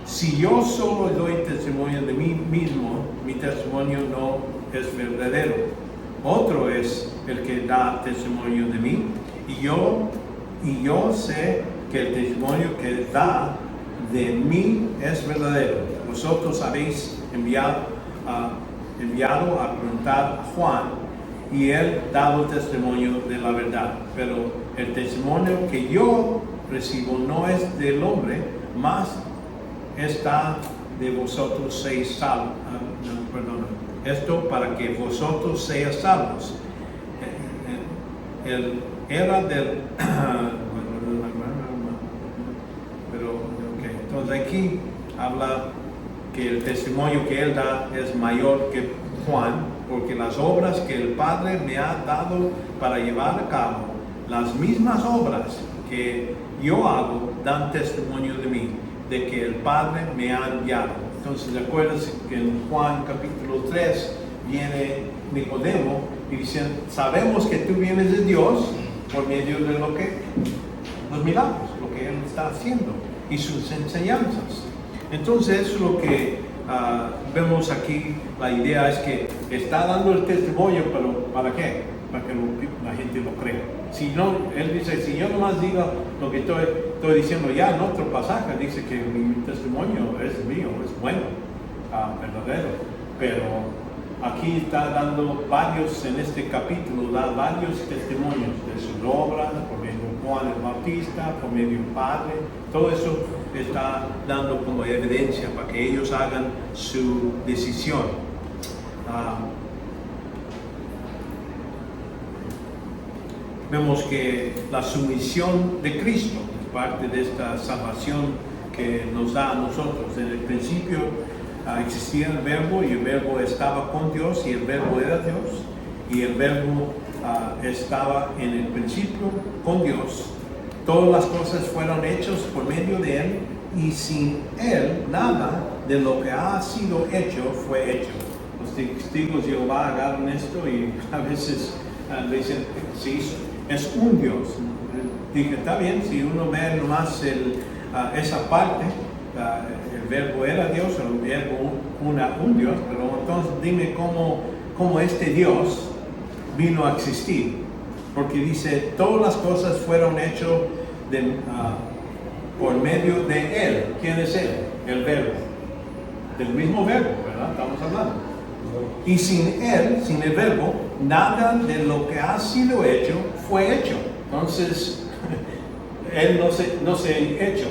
[SPEAKER 1] si yo solo doy testimonio de mí mismo, mi testimonio no es verdadero. Otro es el que da testimonio de mí, y yo sé que el testimonio que da de mí es verdadero. Vosotros habéis enviado a preguntar a Juan, y él dado testimonio de la verdad. Pero el testimonio que yo recibo no es del hombre, mas está de vosotros seáis salvos. Esto para que vosotros seáis salvos. era del... pero, okay. Entonces aquí habla que el testimonio que él da es mayor que Juan, porque las obras que el Padre me ha dado para llevar a cabo, las mismas obras que yo hago, dan testimonio de mí, de que el Padre me ha enviado. Entonces, acuérdense que en Juan capítulo 3 viene Nicodemo y dice, sabemos que tú vienes de Dios por medio de lo que, los milagros, lo que Él está haciendo y sus enseñanzas. Entonces, eso es lo que vemos aquí. La idea es que está dando el testimonio, pero ¿para qué? Para que la gente lo crea. Si no, Él dice, si yo nomás digo lo que estoy diciendo ya en otro pasaje, dice que mi testimonio es mío, es bueno, verdadero. Pero aquí está dando varios, en este capítulo, da varios testimonios de sus obras, por medio de Juan el Bautista, por medio del Padre. Todo eso está dando como evidencia para que ellos hagan su decisión. Vemos que la sumisión de Cristo es parte de esta salvación que nos da a nosotros. En el principio existía el Verbo y el Verbo estaba con Dios y el Verbo era Dios y el Verbo estaba en el principio con Dios. Todas las cosas fueron hechas por medio de Él y sin Él nada de lo que ha sido hecho fue hecho. Los testigos de Jehová agarran esto y a veces le dicen, sí, es un Dios. Dije, está bien, si uno ve nomás esa parte, el Verbo era Dios, el Verbo un Dios, pero entonces dime cómo este Dios vino a existir. Porque dice, todas las cosas fueron hechas por medio de Él. ¿Quién es Él? El Verbo. Del mismo Verbo, ¿verdad? Estamos hablando. Y sin Él, sin el Verbo, nada de lo que ha sido hecho fue hecho. Entonces, Él no se ha hecho,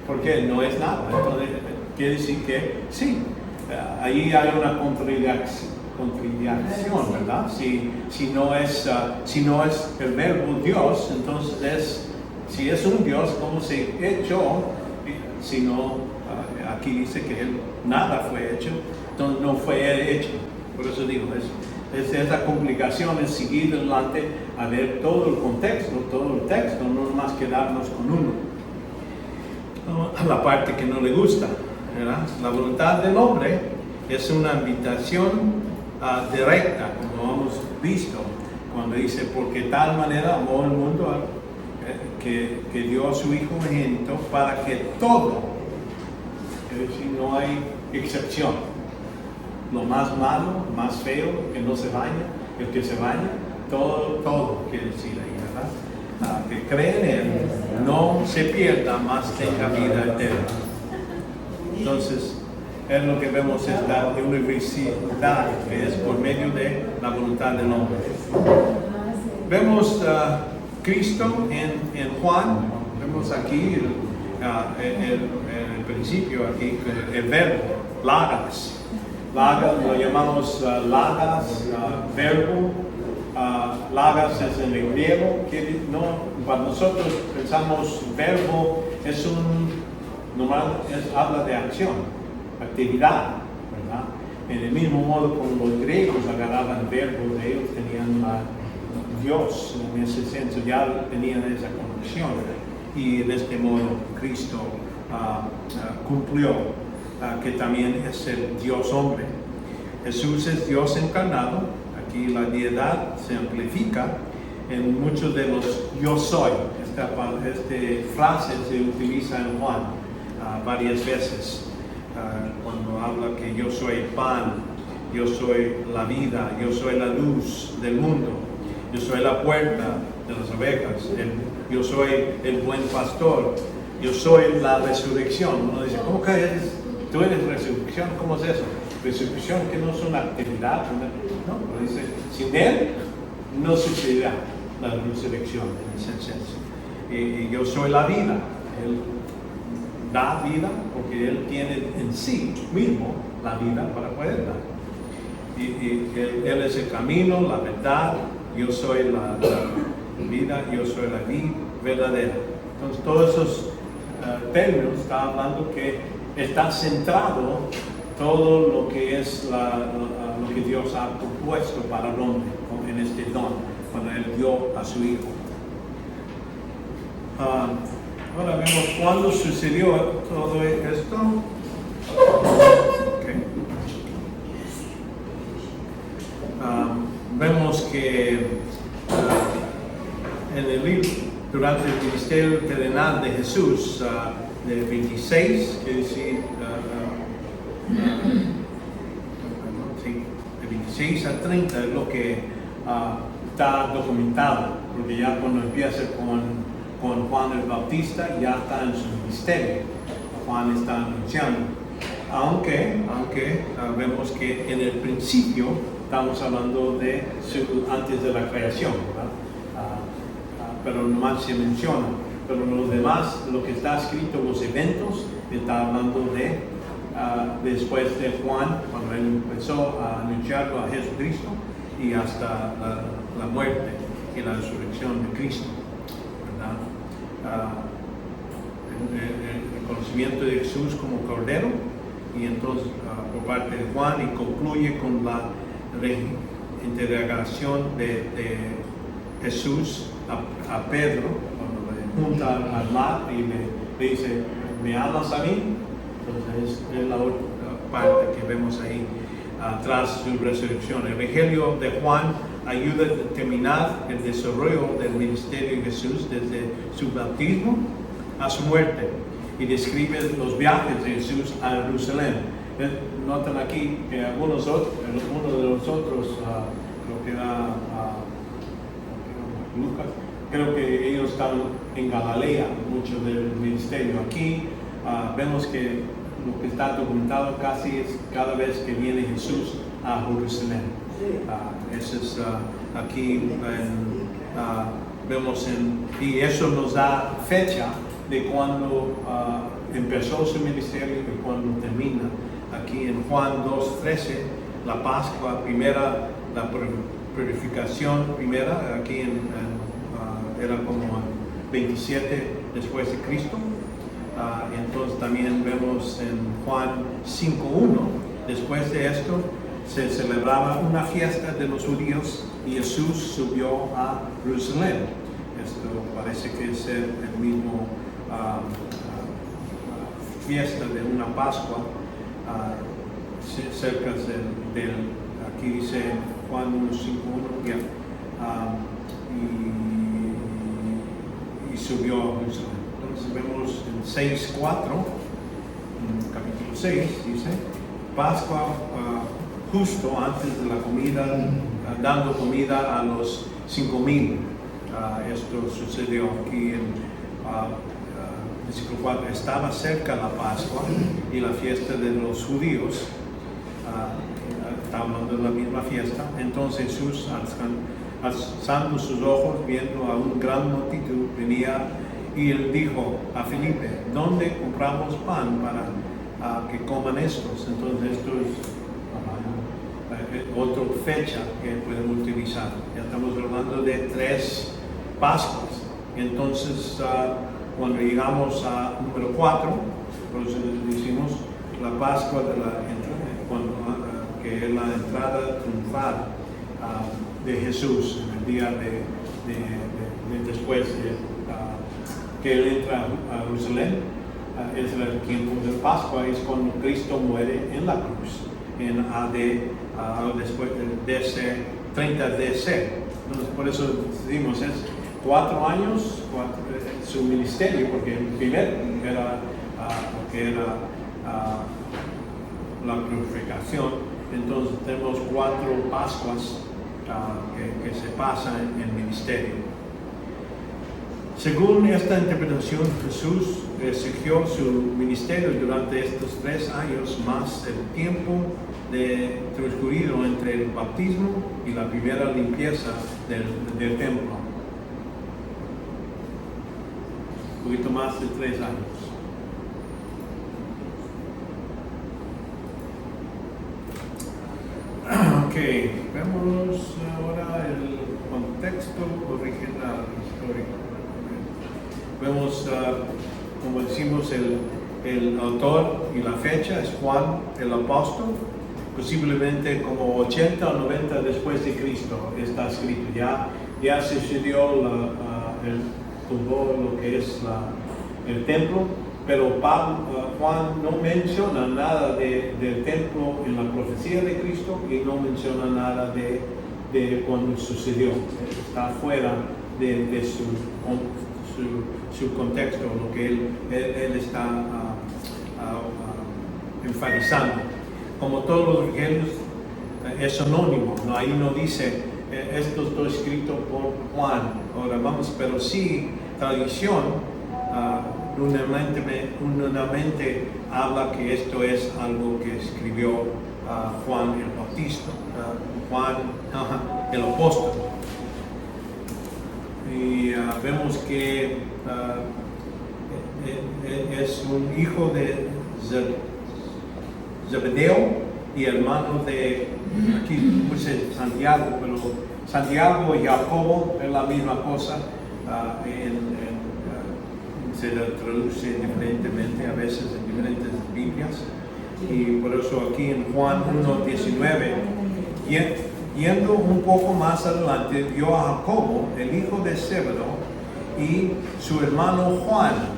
[SPEAKER 1] porque Él no es nada. Entonces, quiere decir que sí, ahí hay una contradicción, ¿verdad? Si no es el Verbo Dios, entonces si es un Dios, ¿cómo se hecho? Si no, aquí dice que Él nada fue hecho, entonces no fue Él hecho. Por eso digo eso. Es esa complicación es seguir adelante a ver todo el contexto, todo el texto, no más quedarnos con uno. La parte que no le gusta, ¿verdad? La voluntad del hombre es una invitación directa, como hemos visto, cuando dice, porque tal manera amó el mundo que dio a su Hijo unigénito para que todo, es decir, no hay excepción, lo más malo, más feo, que no se baña, el que se baña, todo quiere decir ahí, ¿verdad? Que cree en Él, no se pierda, más tenga vida eterna. Entonces, es lo que vemos esta universidad, que es por medio de la voluntad del hombre. Vemos Cristo en Juan, vemos aquí el principio, aquí, el verbo, lagas. Lagas, lo llamamos lagas, verbo. Lagas es en el griego, que para nosotros pensamos verbo es normal, habla de acción, actividad, ¿verdad? En el mismo modo como los griegos agarraban verbos, ellos tenían Dios, en ese senso ya tenían esa conexión, y de este modo Cristo cumplió que también es el Dios hombre. Jesús es Dios encarnado. Aquí la deidad se amplifica en muchos de los yo soy. Esta frase se utiliza en Juan varias veces. Cuando habla que yo soy el pan, yo soy la vida, yo soy la luz del mundo, yo soy la puerta de las ovejas, yo soy el buen pastor, yo soy la resurrección. Uno dice, ¿cómo que eres? ¿Tú eres resurrección? ¿Cómo es eso? Resurrección que no es una actividad, no, pero dice, sin Él no sucederá la resurrección en ese senso. Y yo soy la vida. Él da vida porque Él tiene en sí mismo la vida para poder dar. Y Él es el camino, la verdad, yo soy la vida, yo soy la vida verdadera. Entonces todos esos términos está hablando que está centrado todo lo que es lo que Dios ha propuesto para el hombre en este don, cuando Él dio a su Hijo. Ahora vemos cuándo sucedió todo esto. Okay. Vemos que en el libro, durante el ministerio terrenal de Jesús, de 26, que decir, de 26 a 30 es lo que está documentado, porque ya cuando empieza con Juan el Bautista ya está en su ministerio. Juan está anunciando. Aunque vemos que en el principio estamos hablando de antes de la creación, ¿verdad? Pero nomás se menciona. Pero lo demás, lo que está escrito, los eventos, está hablando de después de Juan, cuando él empezó a anunciarlo a Jesucristo y hasta la muerte y la resurrección de Cristo, ¿verdad? El conocimiento de Jesús como Cordero, y entonces por parte de Juan, y concluye con la interrogación de Jesús a Pedro, cuando le junta al mar y le dice, ¿me amas a mí? Entonces es la otra parte que vemos ahí tras su resurrección. El Evangelio de Juan ayuda a determinar el desarrollo del ministerio de Jesús desde su bautismo a su muerte, y describe los viajes de Jesús a Jerusalén. Notan aquí que uno de los otros, creo que era Lucas, creo que ellos estaban en Galilea, mucho del ministerio. Aquí vemos que lo que está documentado casi es cada vez que viene Jesús a Jerusalén. Eso es aquí, vemos y eso nos da fecha de cuando empezó su ministerio y cuando termina. Aquí en Juan 2:13, la Pascua primera, la purificación primera, aquí era como 27 después de Cristo. Entonces también vemos en Juan 5:1, después de esto se celebraba una fiesta de los judíos y Jesús subió a Jerusalén. Esto parece que es el mismo fiesta de una Pascua, cerca del, aquí dice Juan 1:5:1, y subió a Jerusalén. Entonces vemos en 6:4, capítulo 6, dice, Pascua justo antes de la comida, dando comida a los 5,000. Esto sucedió aquí en versículo 4. Estaba cerca la Pascua y la fiesta de los judíos. Está hablando de la misma fiesta. Entonces Jesús, alzando sus ojos, viendo a una gran multitud, venía y él dijo a Felipe, ¿dónde compramos pan para que coman estos? Entonces esto es otra fecha que podemos utilizar. Ya estamos hablando de 3 Pascuas. Entonces cuando llegamos a número 4, por eso decimos la Pascua de que es la entrada triunfal de Jesús, en el día de después de que él entra a Jerusalén. Es el tiempo de Pascua, es cuando Cristo muere en la cruz, en después de DC, 30 DC. Entonces, por eso decimos, es 4 años su ministerio, porque el primero era la purificación. Entonces tenemos 4 Pascuas que se pasan en el ministerio. Según esta interpretación, Jesús exigió su ministerio durante estos 3 años más el tiempo transcurrido entre el bautismo y la primera limpieza del templo. Un poquito más de 3 años. Ok, vemos ahora contexto original histórico. Vemos, como decimos, el autor y la fecha es Juan el apóstol, posiblemente como 80 o 90 después de Cristo está escrito. Ya sucedió todo lo que es el templo, pero Juan no menciona nada del templo en la profecía de Cristo y no menciona nada de cuando sucedió. Está fuera de su contexto, lo que él está enfatizando. Como todos los evangelios, es anónimo, ¿no? Ahí no dice esto está escrito por Juan. Ahora vamos, pero sí, tradición unánimemente habla que esto es algo que escribió Juan el Bautista, Juan el apóstol. Y vemos que es un hijo de Zebedeo y hermano de, aquí puse Santiago, pero Santiago y Jacobo es la misma cosa, se traduce diferentemente a veces en diferentes Biblias, y por eso aquí en Juan 1:19, yendo un poco más adelante, vio a Jacobo, el hijo de Zebedeo, y su hermano Juan.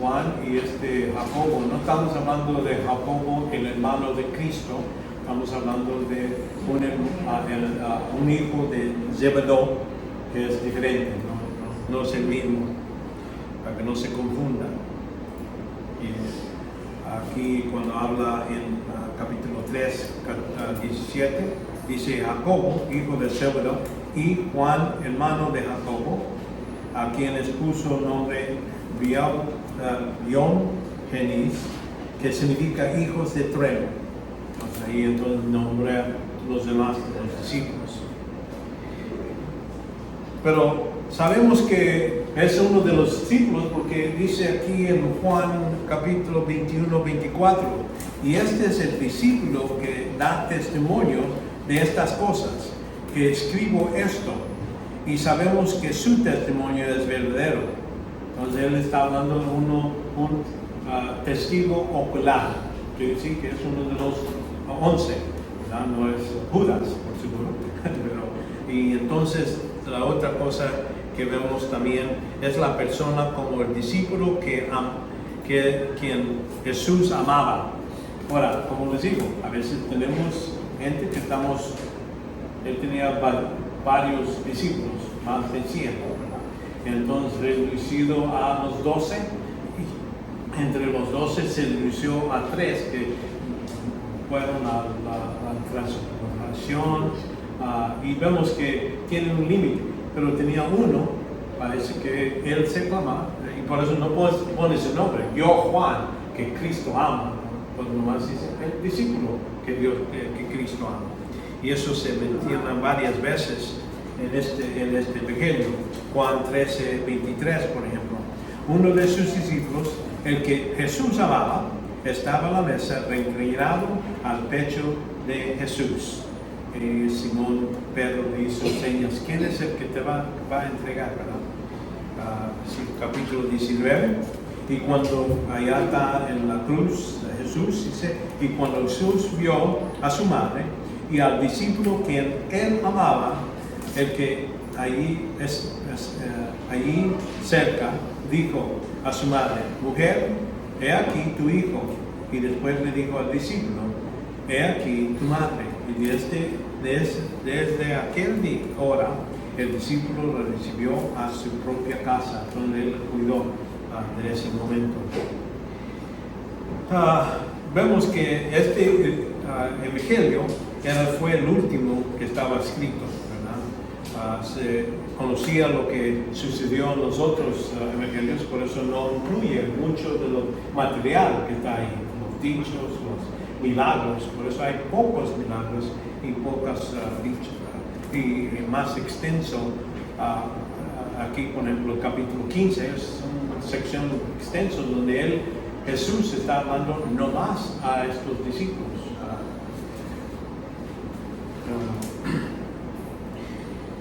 [SPEAKER 1] Juan y Jacobo, no estamos hablando de Jacobo, el hermano de Cristo, estamos hablando de un hijo de Zebedeo, que es diferente, no es el mismo, para que no se confunda. Y aquí cuando habla en capítulo 3, 17, dice Jacobo, hijo de Zebedeo, y Juan, hermano de Jacobo, a quienes puso nombre Genis, que significa hijos de trueno. Entonces ahí nombra los demás de los discípulos. Pero sabemos que es uno de los discípulos porque dice aquí en Juan capítulo 21-24, y este es el discípulo que da testimonio de estas cosas, que escribo esto, y sabemos que su testimonio es verdadero. Entonces él está hablando de un testigo ocular, quiere decir que es uno de los 11, ¿verdad? No es Judas, por seguro. Y entonces la otra cosa que vemos también es la persona como el discípulo quien Jesús amaba. Ahora, como les digo, a veces tenemos gente que él tenía varios discípulos, más de 100, ¿verdad? Entonces reducido a los 12, entre los 12 se redució a 3 que fueron a la transformación, y vemos que tienen un límite, pero tenía uno, parece que él se llama, y por eso no pone su nombre, yo Juan, que Cristo ama, pues nomás dice el discípulo que Cristo ama. Y eso se menciona varias veces en este evangelio. Juan 13:23, por ejemplo. Uno de sus discípulos, el que Jesús amaba, estaba a la mesa reclinado al pecho de Jesús. Y Simón Pedro le hizo señas. ¿Quién es el que te va a entregar, verdad? Capítulo 19. Y cuando allá está en la cruz Jesús, dice, y cuando Jesús vio a su madre y al discípulo quien él amaba, el que allí cerca, dijo a su madre, mujer, he aquí tu hijo. Y después le dijo al discípulo, he aquí tu madre. Y desde aquel día, hora, el discípulo lo recibió a su propia casa, donde él cuidó de ese momento. Vemos que este evangelio fue el último que estaba escrito, ¿verdad? Se conocía lo que sucedió en los otros evangelios, por eso no incluye mucho de lo material que está ahí, los dichos, los milagros, por eso hay pocos milagros y pocas dichos, y más extenso. Aquí, por ejemplo, el capítulo 15 es una sección extensa donde Jesús está hablando no más a estos discípulos.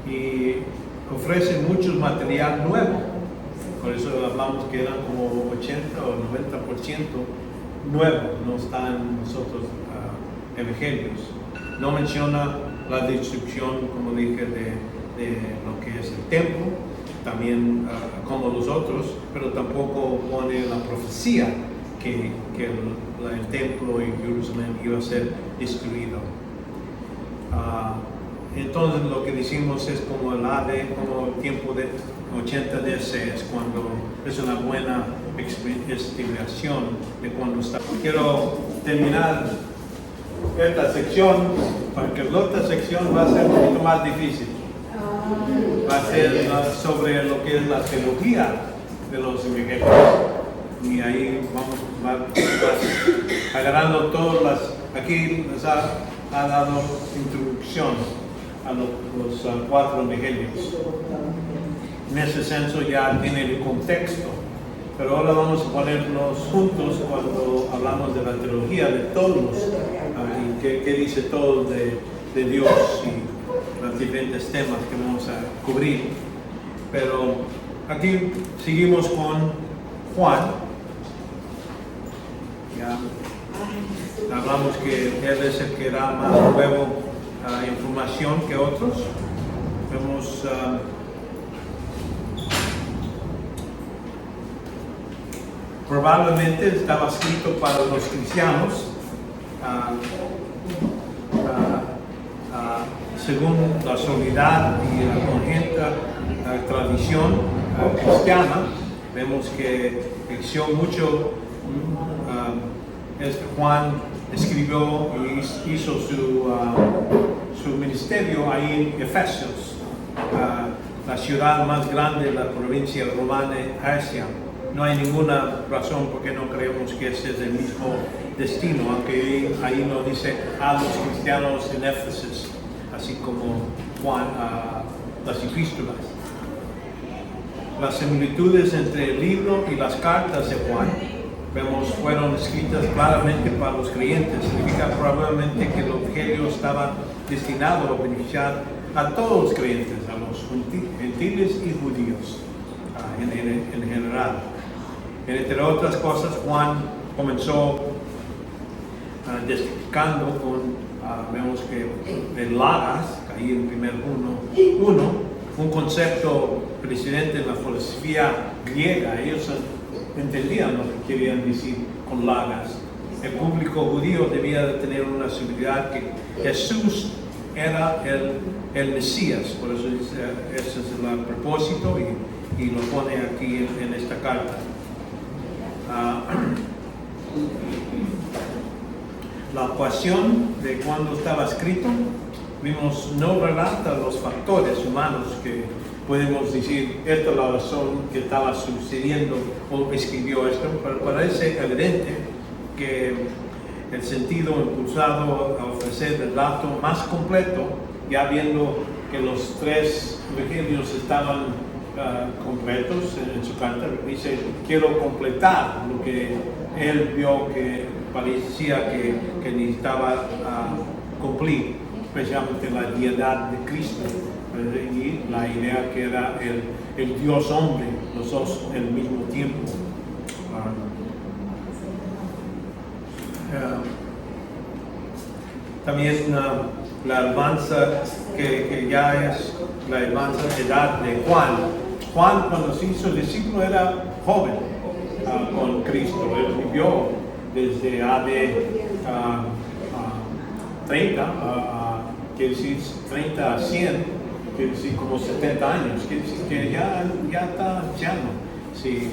[SPEAKER 1] Y y ofrece mucho material nuevo. Por eso hablamos que eran como 80 o 90% nuevo, no está en nosotros evangelios. No menciona la destrucción, como dije, de lo que es el templo, también como los otros, pero tampoco pone la profecía que el templo en Jerusalén iba a ser destruido. Entonces lo que decimos es como el AD, como el tiempo de 80 DC es cuando es una buena estimación de cuando está. Quiero terminar esta sección, porque la otra sección va a ser un poquito más difícil. Va a ser sobre lo que es la teología de los evangelios. Y ahí vamos agarrando todas las. Aquí les ha dado introducción a los 4 evangelios. En ese senso ya tiene el contexto, pero ahora vamos a ponernos juntos cuando hablamos de la teología de todos y qué dice todo de Dios y los diferentes temas que vamos a cubrir. Pero aquí seguimos con Juan. Ya hablamos que él es el que da más nueva información que otros. Vemos probablemente estaba escrito para los cristianos según la soledad y la congénita tradición cristiana. Vemos que creció mucho. Juan escribió y hizo su ministerio ahí en Efesios, la ciudad más grande de la provincia romana de Asia. No hay ninguna razón por qué no creemos que ese es el mismo destino, aunque ahí nos dice a los cristianos en Éfeso, así como Juan, las epístolas. Las similitudes entre el libro y las cartas de Juan fueron escritas claramente para los creyentes. Significa probablemente que el evangelio estaba destinado a beneficiar a todos los creyentes, a los gentiles y judíos en general. Entre otras cosas, Juan comenzó destacando con, vemos que el Logos, ahí en primer 1, un concepto precedente en la filosofía griega. Ellos entendían lo que querían decir con Logos. El público judío debía de tener una seguridad que Jesús era el Mesías. Por eso ese es el propósito y lo pone aquí en esta carta. La ecuación de cuando estaba escrito, vimos, no relata los factores humanos que podemos decir, esta es la razón que estaba sucediendo o escribió esto, pero parece evidente que el sentido impulsado a ofrecer el dato más completo, ya viendo que los 3 evangelios estaban completos en su carta, dice, quiero completar lo que él vio que parecía que necesitaba cumplir, especialmente la deidad de Cristo y la idea que era el Dios hombre, los dos al mismo tiempo. También la alabanza que ya es la alabanza de edad de Juan. Juan, cuando se hizo discípulo, era joven con Cristo. Él vivió desde AD 30, quiere decir 30 a 100, quiere decir como 70 años, quiere decir que ya está anciano. Sí,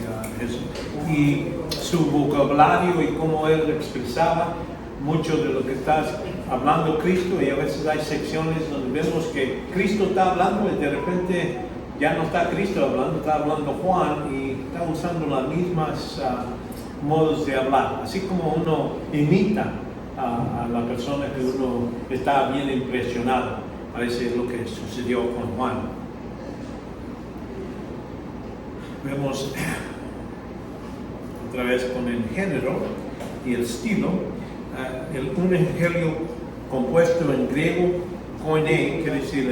[SPEAKER 1] y su vocabulario y cómo él expresaba mucho de lo que está hablando Cristo, y a veces hay secciones donde vemos que Cristo está hablando y de repente ya no está Cristo hablando, está hablando Juan y está usando las mismas modos de hablar, así como uno imita a la persona que uno está bien impresionado. Parece lo que sucedió con Juan. Vemos otra vez con el género y el estilo, un evangelio compuesto en griego, koine, quiere decir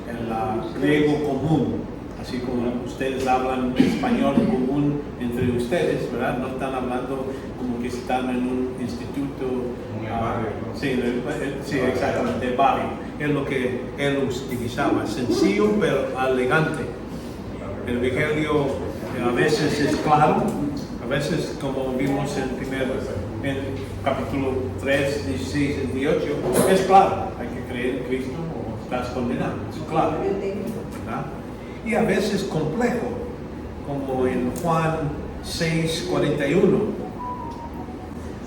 [SPEAKER 1] el griego común, así como ustedes hablan español común entre ustedes, ¿verdad? No están hablando como que están en un instituto. Sí, exactamente, el barrio. Es lo que él utilizaba, sencillo pero elegante. El Evangelio a veces es claro, a veces como vimos en capítulo 3, 16 y 18, es claro, hay que creer en Cristo o estás condenado, es claro, ¿verdad? Y a veces complejo, como en Juan 6, 41,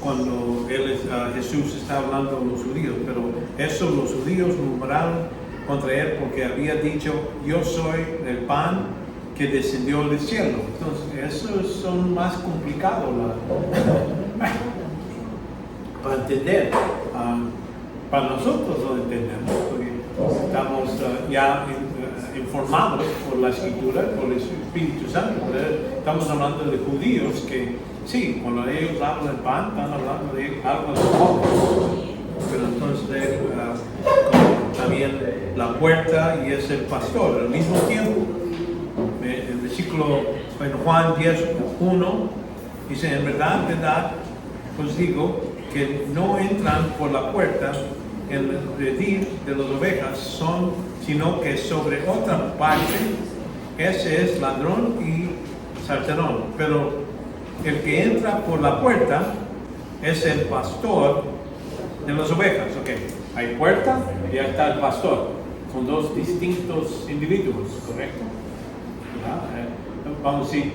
[SPEAKER 1] cuando Jesús está hablando a los judíos, pero eso los judíos murmuraron contra él porque había dicho, yo soy el pan que descendió del cielo. Entonces, esos son más complicados para entender. Para nosotros lo entendemos, porque estamos ya informados por la Escritura, por el Espíritu Santo. Estamos hablando de judíos que, sí, cuando ellos hablan del pan, están hablando de algo de poco. Pero entonces, también la puerta y es el pastor. Al mismo tiempo, el versículo en Juan 10:1 dice, en verdad, os digo que no entran por la puerta en el redil de las ovejas, sino que sobre otra parte, ese es ladrón y salterón. Pero el que entra por la puerta es el pastor de las ovejas. Ok, hay puerta y ya está el pastor. Son dos distintos individuos, ¿correcto? Vamos a decir,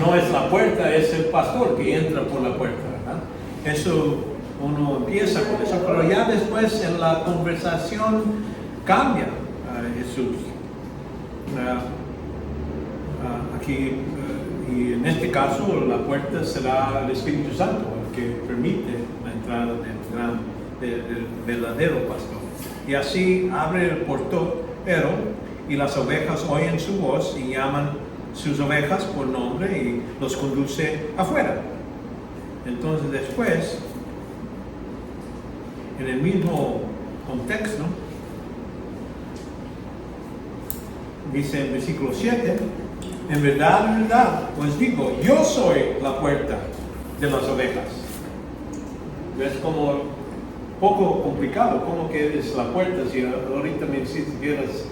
[SPEAKER 1] no es la puerta, es el pastor que entra por la puerta, ¿verdad? Eso uno empieza con eso, pero ya después en la conversación cambia Jesús. Aquí, y en este caso, la puerta será el Espíritu Santo, el que permite la entrada del verdadero pastor. Y así abre el portero, y las ovejas oyen su voz y llaman sus ovejas por nombre y los conduce afuera. Entonces después, en el mismo contexto, dice en versículo 7, en verdad, os digo, yo soy la puerta de las ovejas. ¿Ves como poco complicado? ¿Cómo que es la puerta? Si ahorita me decís que eres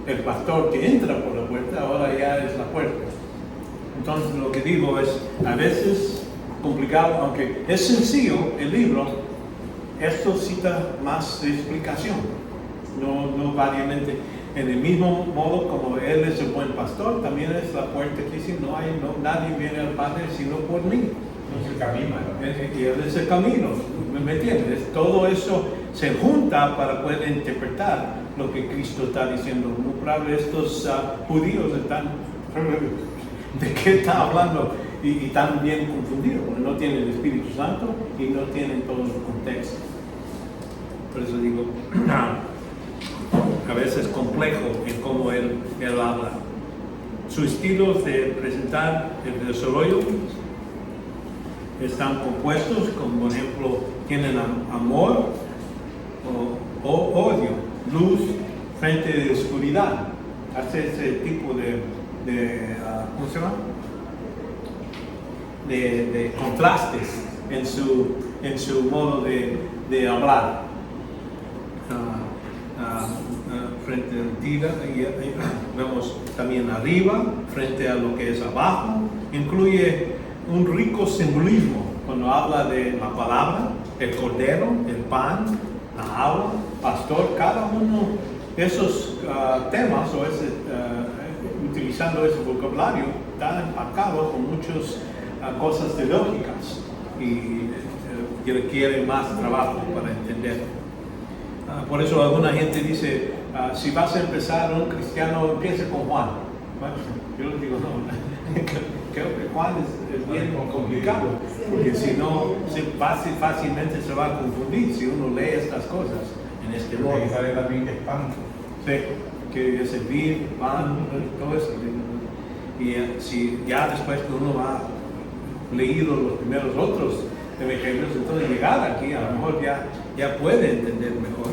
[SPEAKER 1] el pastor que entra por la puerta, ahora ya es la puerta. Entonces lo que digo es, a veces complicado, aunque es sencillo el libro, esto cita más explicación, no variamente. En el mismo modo como Él es el buen pastor, también es la puerta que dice, nadie viene al Padre sino por mí.
[SPEAKER 2] Es el camino.
[SPEAKER 1] Y Él es el camino, ¿me entiendes? Todo eso se junta para poder interpretar lo que Cristo está diciendo. Muy probable estos judíos están, ¿de qué está hablando? Y están bien confundidos, porque no tienen el Espíritu Santo y no tienen todo el contexto. Por eso digo, a veces es complejo en cómo él habla. Su estilo de presentar el desarrollo están compuestos, como por ejemplo, tienen amor o odio, luz frente de oscuridad. Hace ese tipo de ¿cómo se llama? De contrastes en su modo de hablar. Frente a tira, vemos también arriba, frente a lo que es abajo, incluye un rico simbolismo cuando habla de la palabra, el cordero, el pan, la agua, pastor. Cada uno de esos temas o utilizando ese vocabulario está empacado con muchas cosas teológicas y requiere más trabajo para entender. Por eso alguna gente dice, si vas a empezar un cristiano, empiece con Juan. Bueno, yo les digo, no, creo que Juan es bien complicado, porque si no, fácilmente se va a confundir si uno lee estas cosas en este modo.
[SPEAKER 2] Que sale también de pan.
[SPEAKER 1] Sí, que es el vino, pan, todo eso. Y si ya después que uno ha leído los primeros otros evangelios, entonces llegar aquí a lo mejor ya puede entender mejor.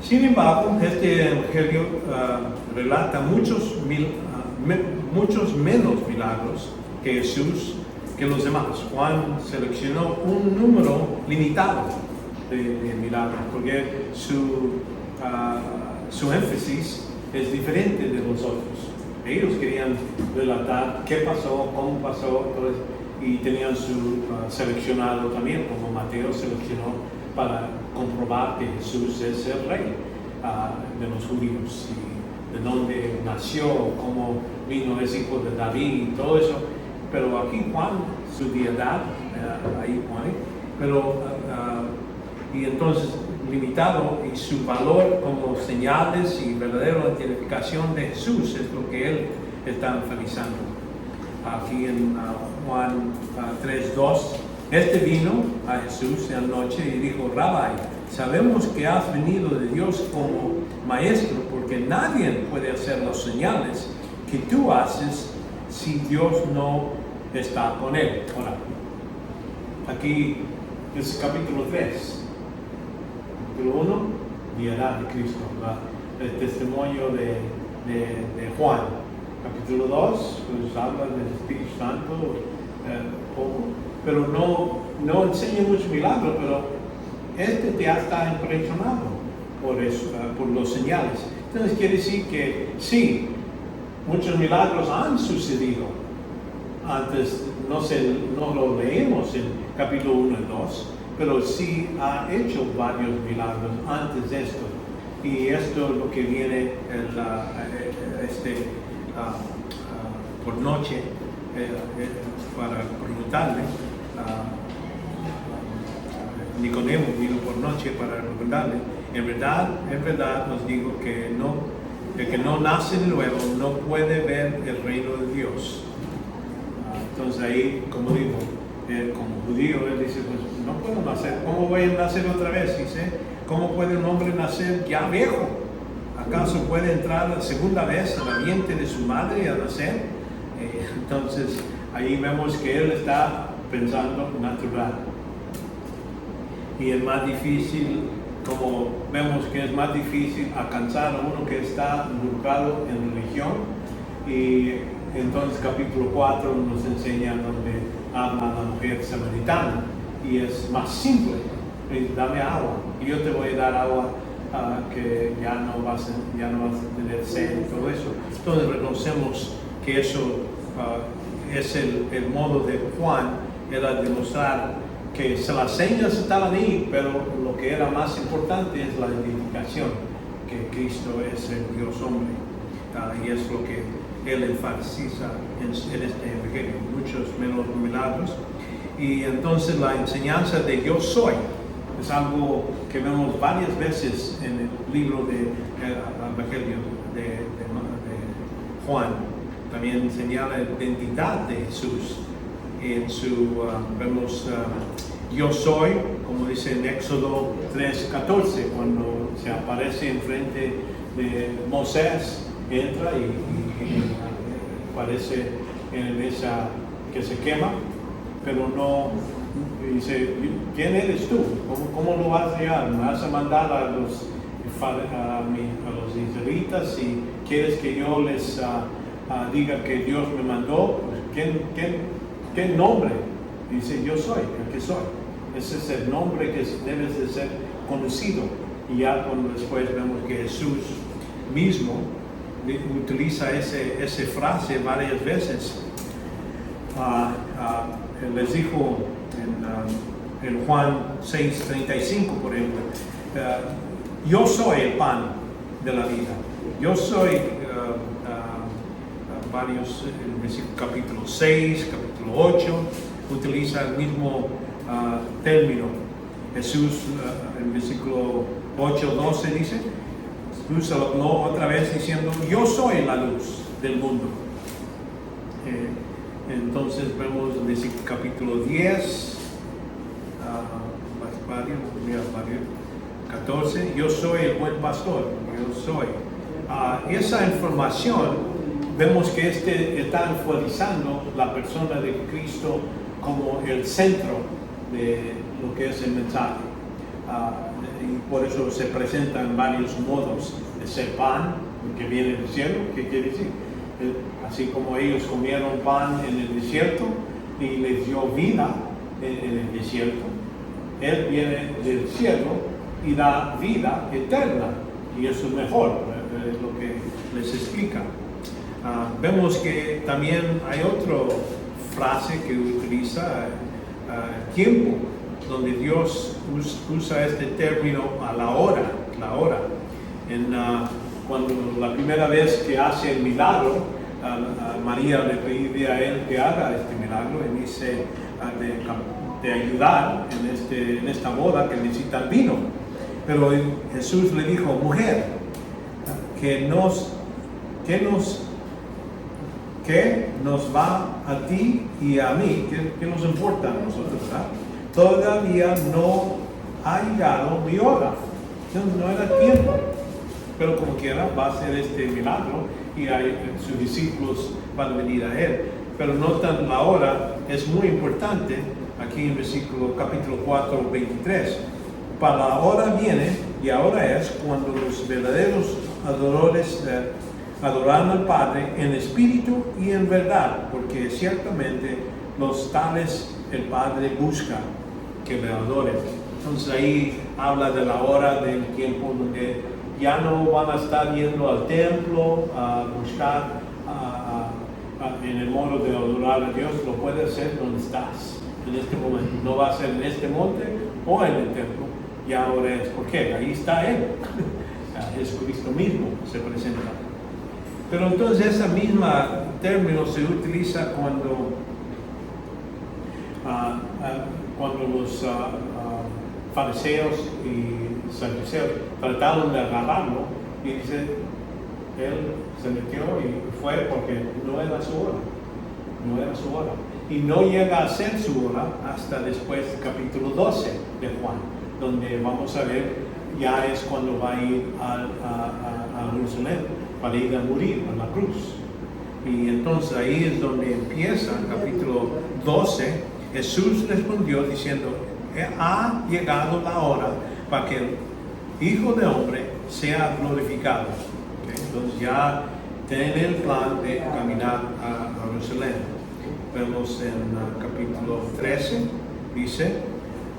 [SPEAKER 1] Sin embargo, este evangelio relata muchos menos milagros que Jesús, que los demás. Juan seleccionó un número limitado de milagros, porque su énfasis es diferente de los otros. Ellos querían relatar qué pasó, cómo pasó, y tenían su seleccionado también, como Mateo seleccionó para comprobar que Jesús es el rey de los judíos, y de dónde nació, cómo vino, es hijo de David y todo eso. Pero aquí Juan, su deidad, ahí pone, pero y entonces limitado, y su valor como señales y verdadera identificación de Jesús es lo que él está enfatizando. Aquí en Juan 3:2, este vino a Jesús en la noche y dijo: Rabbi, sabemos que has venido de Dios como maestro, porque nadie puede hacer las señales que tú haces si Dios no está con él. Ahora, aquí es capítulo 3. Capítulo 1, deidad de Cristo, el testimonio de Juan. Capítulo 2, pues habla del Espíritu Santo, pero no enseña mucho milagro, pero te está impresionado por eso, por los señales. Entonces quiere decir que sí, muchos milagros han sucedido. Antes no lo leemos en capítulo 1 y 2, pero sí ha hecho varios milagros antes de esto. Y esto es lo que viene por noche para preguntarle. Nicodemo vino por noche para preguntarle: en verdad os digo que el que no nace de nuevo no puede ver el reino de Dios. Entonces ahí, como digo, como judío, él dice: pues no puedo nacer. ¿Cómo voy a nacer otra vez? Dice: ¿cómo puede un hombre nacer ya viejo? ¿Acaso puede entrar la segunda vez a la vientre de su madre a nacer? Entonces ahí vemos que él está pensando natural. Y es más difícil, como vemos que es más difícil alcanzar a uno que está involucrado en religión. Y entonces capítulo 4 nos enseña donde habla la mujer samaritana, y es más simple: dame agua y yo te voy a dar agua, que ya no vas a tener sed y todo eso. Entonces reconocemos que eso es el modo de Juan, era demostrar que las señas estaban ahí, pero lo que era más importante es la identificación, que Cristo es el Dios hombre, y es lo que él enfatiza en este evangelio. Muchos menos milagros. Y entonces la enseñanza de yo soy es algo que vemos varias veces en el libro de evangelio de Juan. También señala la identidad de Jesús. En vemos yo soy, como dice en Éxodo 3:14, cuando se aparece enfrente de Moisés, entra y aparece en esa que se quema, pero no dice: ¿quién eres tú? ¿Cómo lo vas a llevar? ¿Me vas a mandar a los israelitas si quieres que yo les diga que Dios me mandó? Pues, ¿qué nombre? Dice: yo soy el que soy. Ese es el nombre que debes de ser conocido. Y ya después vemos que Jesús mismo utiliza esa frase varias veces. Les dijo en Juan 6:35, por ejemplo: yo soy el pan de la vida. Yo soy, varios, en capítulo 6, capítulo 8, utiliza el mismo término. Jesús, en versículo 8:12 dice: Jesús habló otra vez diciendo: yo soy la luz del mundo. Entonces vemos en el capítulo 10, 14, yo soy el buen pastor, yo soy. Esa información, vemos que está enfatizando la persona de Cristo como el centro de lo que es el mensaje. y por eso se presenta en varios modos. Es el pan que viene del cielo. ¿Qué quiere decir? Así como ellos comieron pan en el desierto y les dio vida en el desierto, Él viene del cielo y da vida eterna, y eso es mejor, es lo que les explica. Vemos que también hay otra frase que utiliza tiempo, donde Dios usa este término a la hora. Cuando la primera vez que hace el milagro, María le pide a él que haga este milagro y dice de ayudar en esta boda que necesitan vino. Pero Jesús le dijo: mujer, ¿qué nos va a ti y a mí? ¿Qué nos importa a nosotros? ¿Verdad? Todavía no ha llegado mi hora. No era tiempo. Pero como quiera va a hacer este milagro y sus discípulos van a venir a él. Pero notan la hora, es muy importante aquí en capítulo 4, 23. Para la hora viene, y ahora es, cuando los verdaderos adoradores adorarán al Padre en espíritu y en verdad, porque ciertamente los tales el Padre busca que le adoren. Entonces ahí habla de la hora, del tiempo donde ya no van a estar yendo al templo a buscar en el modo de adorar a Dios. Lo puedes hacer donde estás en este momento. No va a ser en este monte o en el templo. Y ahora es porque ahí está Él. Jesucristo mismo se presenta. Pero entonces ese mismo término se utiliza cuando los fariseos y saduceos trataron de agarrarlo, y dice, él se metió y fue porque no era su hora. Y no llega a ser su hora hasta después del capítulo 12 de Juan, donde vamos a ver, ya es cuando va a ir a Jerusalén para ir a morir a la cruz. Y entonces ahí es donde empieza el capítulo 12. Jesús respondió diciendo: ha llegado la hora para que el Hijo de Hombre sea glorificado. Entonces ya tienen el plan de caminar a Jerusalén. Vemos en capítulo 13, dice: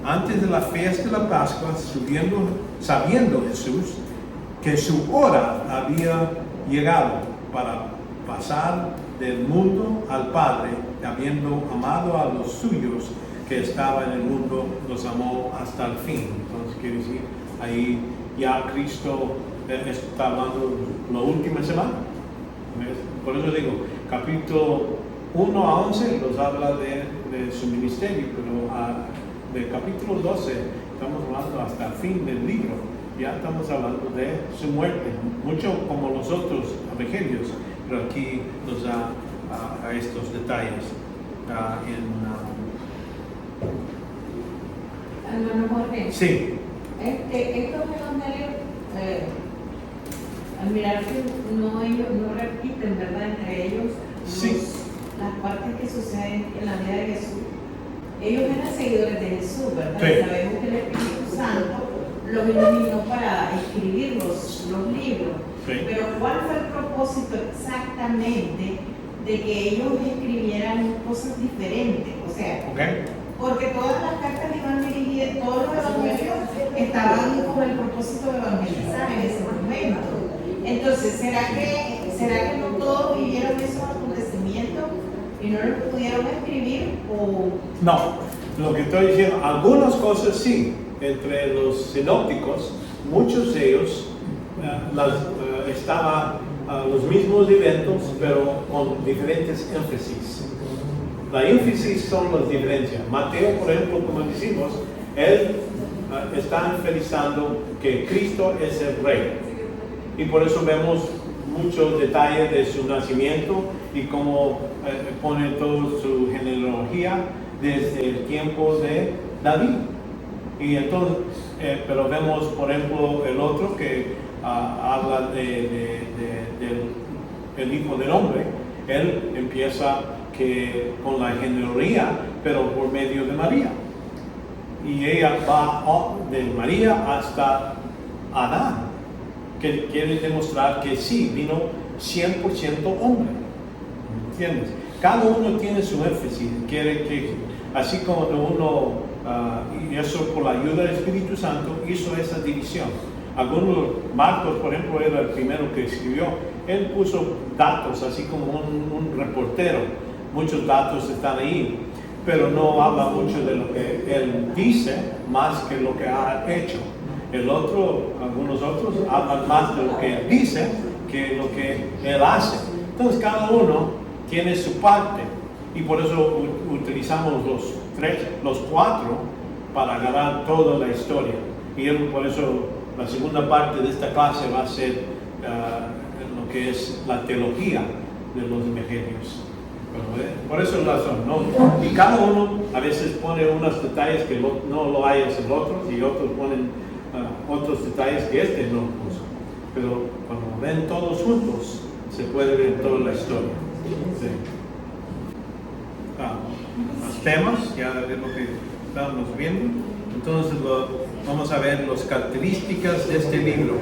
[SPEAKER 1] antes de la fiesta de la Pascua, sabiendo Jesús que su hora había llegado para pasar del mundo al Padre, habiendo amado a los suyos que estaban en el mundo, los amó hasta el fin. Entonces quiere decir, ahí ya Cristo está hablando la última semana. Por eso digo, capítulo 1 a 11 nos habla de su ministerio, pero del capítulo 12 estamos hablando hasta el fin del libro. Ya estamos hablando de su muerte, mucho como los otros evangelios, pero aquí nos da a estos detalles.
[SPEAKER 3] Hermano Jorge,
[SPEAKER 1] Sí.
[SPEAKER 3] estos evangelios, al mirar que ellos no repiten, ¿verdad? Entre ellos
[SPEAKER 1] Sí.
[SPEAKER 3] las partes que suceden en la vida de Jesús. Ellos eran seguidores de Jesús, ¿verdad?
[SPEAKER 1] Sí.
[SPEAKER 3] Sabemos que el Espíritu Santo los iluminó para escribir los libros.
[SPEAKER 1] Sí.
[SPEAKER 3] Pero ¿cuál fue el propósito exactamente de que ellos escribieran cosas diferentes? O sea,
[SPEAKER 1] Okay.
[SPEAKER 3] porque todas las cartas iban dirigidas, todos los evangelios estaban con el propósito de evangelizar en ese momento. Entonces, ¿será que no todos vivieron esos acontecimientos y no los pudieron escribir? O
[SPEAKER 1] No, lo que estoy diciendo, algunas cosas sí. Entre los sinópticos, muchos de ellos estaban los mismos eventos, pero con diferentes énfasis. La énfasis son las diferencias. Mateo, por ejemplo, como decimos, él está enfatizando que Cristo es el Rey. Y por eso vemos muchos detalles de su nacimiento y cómo pone toda su genealogía desde el tiempo de David. Y entonces, pero vemos, por ejemplo, el otro que habla del Hijo del Hombre. Él empieza con la genealogía, pero por medio de María. y ella va de María hasta Adán, que quiere demostrar que sí, vino 100% hombre. ¿Entiendes? Cada uno tiene su énfasis, quiere que, así como uno, y eso por la ayuda del Espíritu Santo, hizo esa división. Algunos, Marcos, por ejemplo, era el primero que escribió, él puso datos, así como un reportero, muchos datos están ahí, pero no habla mucho de lo que él dice, más que lo que ha hecho. Algunos otros hablan más de lo que él dice que lo que él hace. Entonces cada uno tiene su parte y por eso utilizamos los cuatro para agarrar toda la historia. Y por eso la segunda parte de esta clase va a ser lo que es la teología de los evangelios. Por eso es la razón, ¿no? Y cada uno a veces pone unos detalles que no lo hay en el otro, y otros ponen otros detalles que este no puso. Pero cuando ven todos juntos, se puede ver toda la historia. Sí. Los temas, ya es lo que estamos viendo. Entonces vamos a ver las características de este libro.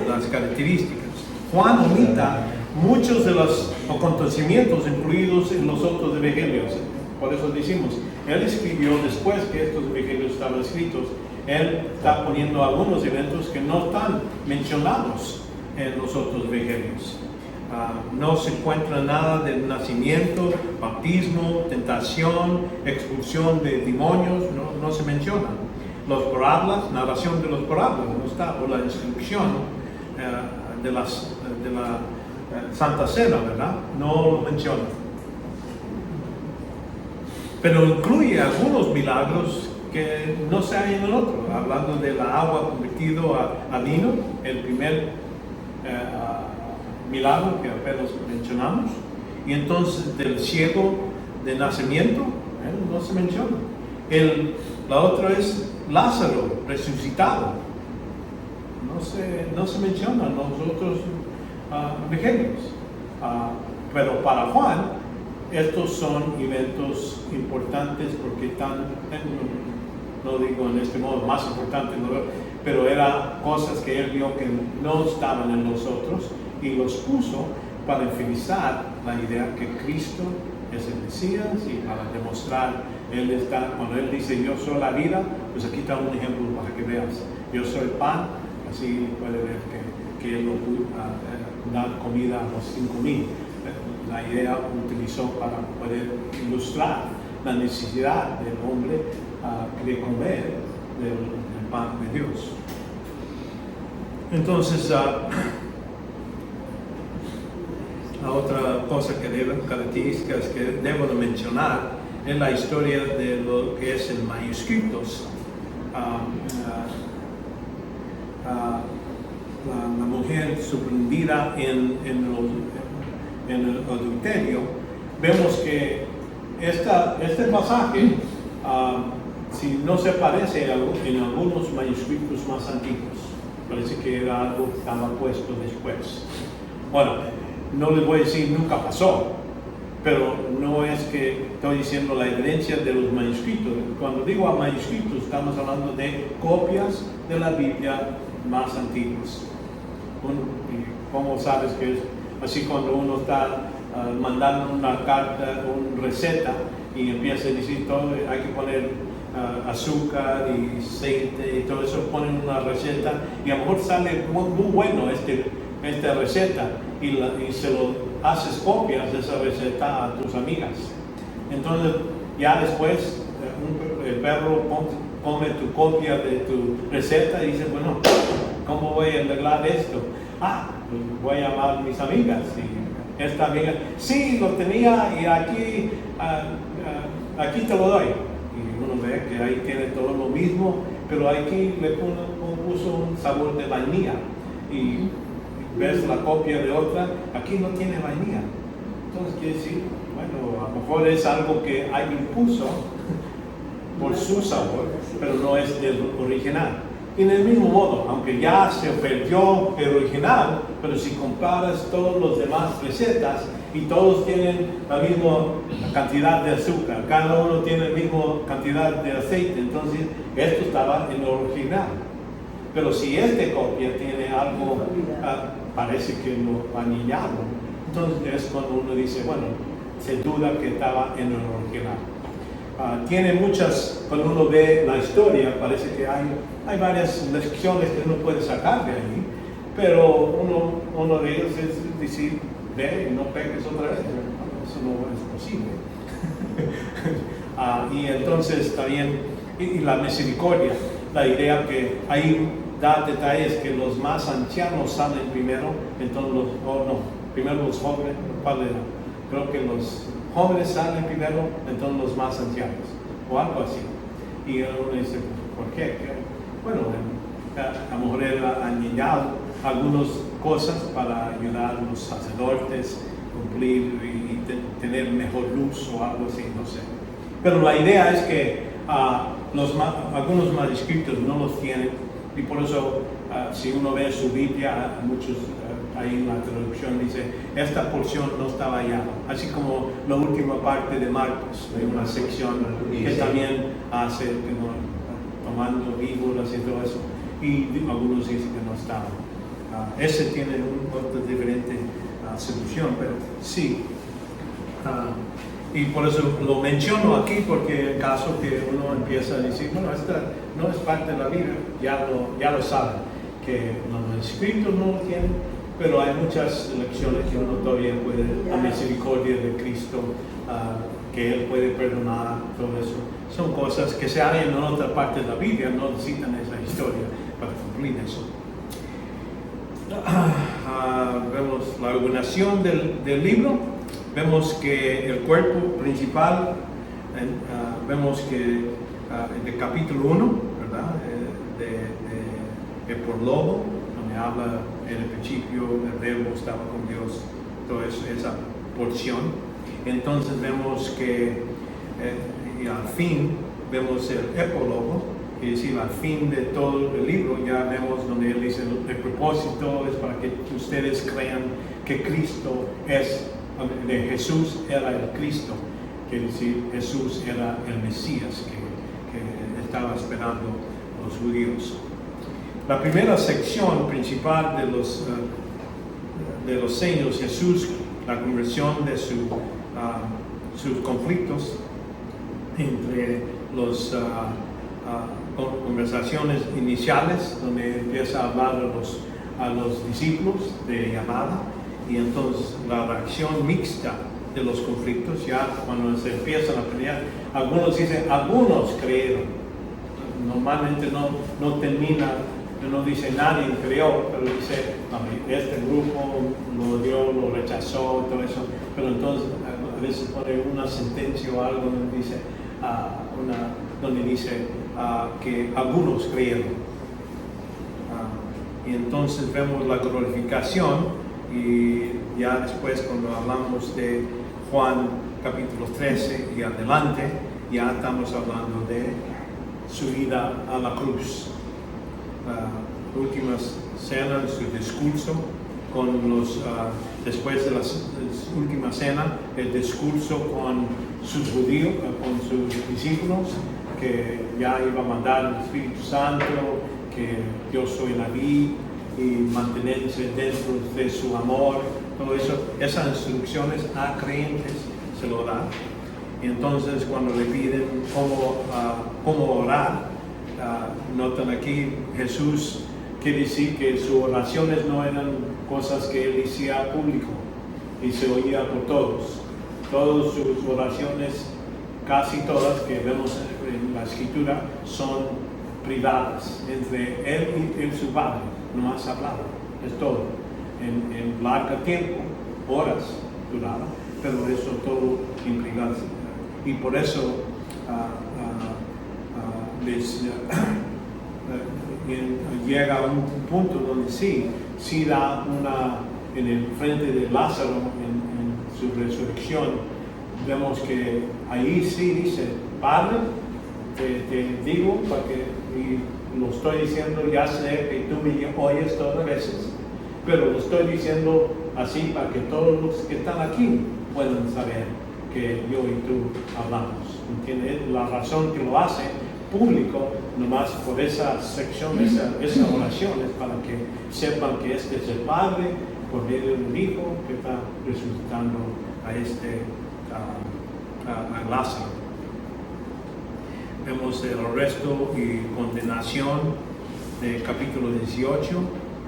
[SPEAKER 1] Las características. Juan omita muchos de los acontecimientos incluidos en los otros evangelios. Por eso decimos, él escribió después que estos evangelios estaban escritos, él está poniendo algunos eventos que no están mencionados en los otros evangelios. No se encuentra nada del nacimiento, bautismo, tentación, expulsión de demonios, no se menciona. Los parábolas, narración de los parábolas, no está, o la inscripción de la Santa Cena, ¿verdad? No lo menciona. Pero incluye algunos milagros que no se hay en el otro, hablando del agua convertido a vino, el primer milagro que apenas mencionamos, y entonces del ciego de nacimiento, no se menciona. La otra es Lázaro resucitado, no se menciona en los otros evangelios. Pero para Juan, estos son eventos importantes porque están, no digo en este modo más importante, pero eran cosas que él vio que no estaban en los otros y los puso para enfatizar la idea que Cristo es el Mesías y para demostrar, cuando él dice yo soy la vida, pues aquí está un ejemplo para que veas, yo soy el pan, así puede ver que él dar comida a los 5,000. La idea utilizó para poder ilustrar la necesidad del hombre de comer del pan de Dios. Entonces, la otra cosa características que debo de mencionar es la historia de lo que es el manuscritos. La mujer sorprendida en el adulterio, vemos que este pasaje si no se parece en algunos manuscritos más antiguos, parece que era algo que estaba puesto después. Bueno, no les voy a decir nunca pasó, pero no es que estoy diciendo la evidencia de los manuscritos. Cuando digo manuscritos, estamos hablando de copias de la Biblia más antiguas. ¿Cómo sabes que es así? Cuando uno está mandando una carta, una receta, y empieza a decir todo, hay que poner azúcar y aceite y todo eso, ponen una receta y a lo mejor sale muy bueno esta receta y se lo haces copias de esa receta a tus amigas. Entonces ya después el perro come tu copia de tu receta y dice, bueno, ¿cómo voy a arreglar esto? Pues voy a llamar a mis amigas. Y esta amiga, sí, lo tenía y aquí te lo doy. Y uno ve que ahí tiene todo lo mismo, pero aquí le puso un sabor de vainilla. Y ves la copia de otra, aquí no tiene vainilla. Entonces quiere decir, bueno, a lo mejor es algo que alguien puso por su sabor, pero no es del original. Y en el mismo modo, aunque ya se perdió el original, pero si comparas todas las demás recetas, y todos tienen la misma cantidad de azúcar, cada uno tiene la misma cantidad de aceite, entonces esto estaba en lo original. Pero si este copia tiene algo, parece que lo anillaron, entonces es cuando uno dice, bueno, se duda que estaba en el original. Tiene muchas, cuando uno ve la historia, parece que hay varias lecciones que uno puede sacar de ahí, pero uno de ellos es decir, ve y no peques otra vez. Eso no es posible. Y entonces también, y la misericordia, la idea que ahí da detalles que los más ancianos salen primero, entonces primero los jóvenes, creo que los jóvenes salen primero, entonces los más ancianos, o algo así. Y uno dice, ¿por qué? Bueno, a lo mejor él ha añadido algunas cosas para ayudar a los sacerdotes a cumplir y tener mejor luz o algo así, no sé. Pero la idea es que algunos manuscritos no los tienen, y por eso si uno ve su Biblia, muchos ahí en la traducción dice, esta porción no estaba allá, así como la última parte de Marcos, hay una sección que también hace tomando víboras y todo eso, y algunos dicen que no estaban. Ese tiene otra diferente solución, pero sí. Y por eso lo menciono aquí, porque en caso que uno empieza a decir, bueno, esta no es parte de la Biblia, ya lo saben, que los escritos no lo tienen, pero hay muchas lecciones que uno todavía puede, la misericordia de Cristo, que Él puede perdonar, todo eso. Son cosas que se hacen en otra parte de la Biblia, no necesitan esa historia para cumplir eso. Vemos la ordenación del libro, vemos que el cuerpo principal, vemos que en el capítulo 1, ¿verdad? De prólogo, donde habla en el principio, el verbo estaba con Dios, toda esa porción. Entonces vemos que y al fin vemos el epílogo, es decir, al fin de todo el libro ya vemos donde él dice el propósito es para que ustedes crean que Cristo de Jesús era el Cristo, quiere decir Jesús era el Mesías que estaba esperando los judíos. La primera sección principal de los sellos, Jesús, la conversión de sus conflictos entre las conversaciones iniciales, donde empieza a hablar a los discípulos de llamada, y entonces la reacción mixta de los conflictos, ya cuando se empiezan a pelear, algunos dicen, algunos creyeron, normalmente no termina, no dice nadie creyó, pero dice, este grupo lo rechazó, todo eso, pero entonces a veces pone una sentencia o algo donde dice, que algunos creyeron. Y entonces vemos la glorificación, y ya después cuando hablamos de Juan capítulo 13 y adelante, ya estamos hablando de su ida a la cruz. Última cena, su discurso después de la última cena, el discurso con sus judíos, con sus discípulos, que ya iba a mandar el Espíritu Santo, que yo soy la vid, y mantenerse dentro de su amor, todo eso, esas instrucciones a creyentes se lo dan. Y entonces cuando le piden cómo orar, notan aquí Jesús quiere decir que sus oraciones no eran cosas que él decía público y se oía por todos. Todas sus oraciones, casi todas que vemos en la escritura, son privadas entre él y su Padre. No has hablado, es todo. En largo tiempo, horas duraba, pero eso todo en privado. Y por eso llega a un punto donde sí da en el frente de Lázaro, en su resurrección, vemos que ahí sí dice, Padre, te digo, y lo estoy diciendo, ya sé que tú me oyes todas las veces, pero lo estoy diciendo así para que todos los que están aquí puedan saber que yo y tú hablamos. ¿Entiendes? La razón que lo hace público, nomás por esa sección, esa oración, es para que sepan que este es el Padre, por medio del Hijo, que está resucitando a Lázaro. Vemos el arresto y condenación del capítulo 18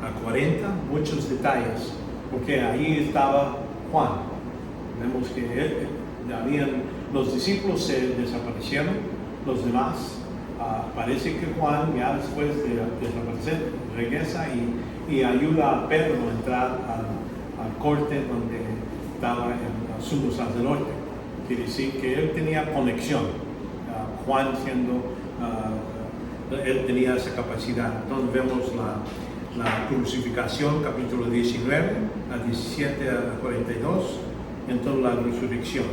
[SPEAKER 1] a 40, muchos detalles, porque ahí estaba Juan. Vemos que los discípulos se desaparecieron, los demás. Parece que Juan, ya después de desaparecer, regresa y ayuda a Pedro a entrar al corte donde estaba el sumo sacerdote. Quiere decir que él tenía conexión. Juan él tenía esa capacidad. Entonces vemos la crucificación, capítulo 19, a 17 a 42, entonces la resurrección.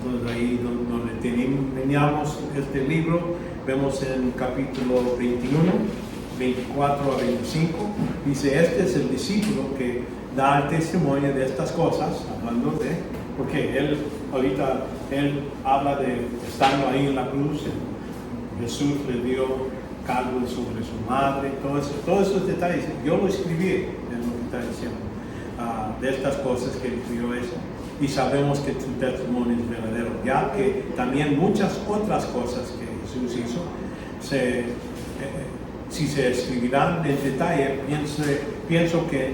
[SPEAKER 1] Entonces ahí donde teníamos este libro, vemos en capítulo 21, 24 a 25, dice, este es el discípulo que da el testimonio de estas cosas, hablando de, porque él habla de estando ahí en la cruz, Jesús le dio cargo sobre su madre, todos esos detalles, yo lo escribí en lo que está diciendo, de estas cosas que escribió eso. Y sabemos que tu testimonio es verdadero, ya que también muchas otras cosas que Jesús hizo, si se escribirán en detalle, pienso que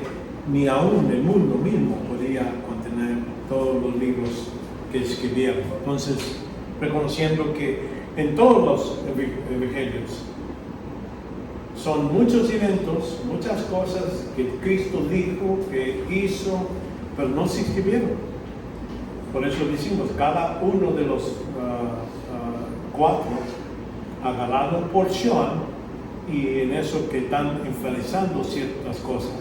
[SPEAKER 1] ni aún el mundo mismo podría contener todos los libros que escribieron. Entonces, reconociendo que en todos los evangelios son muchos eventos, muchas cosas que Cristo dijo, que hizo, pero no se escribieron. Por eso decimos, cada uno de los cuatro agarraron porción y en eso que están enfatizando ciertas cosas.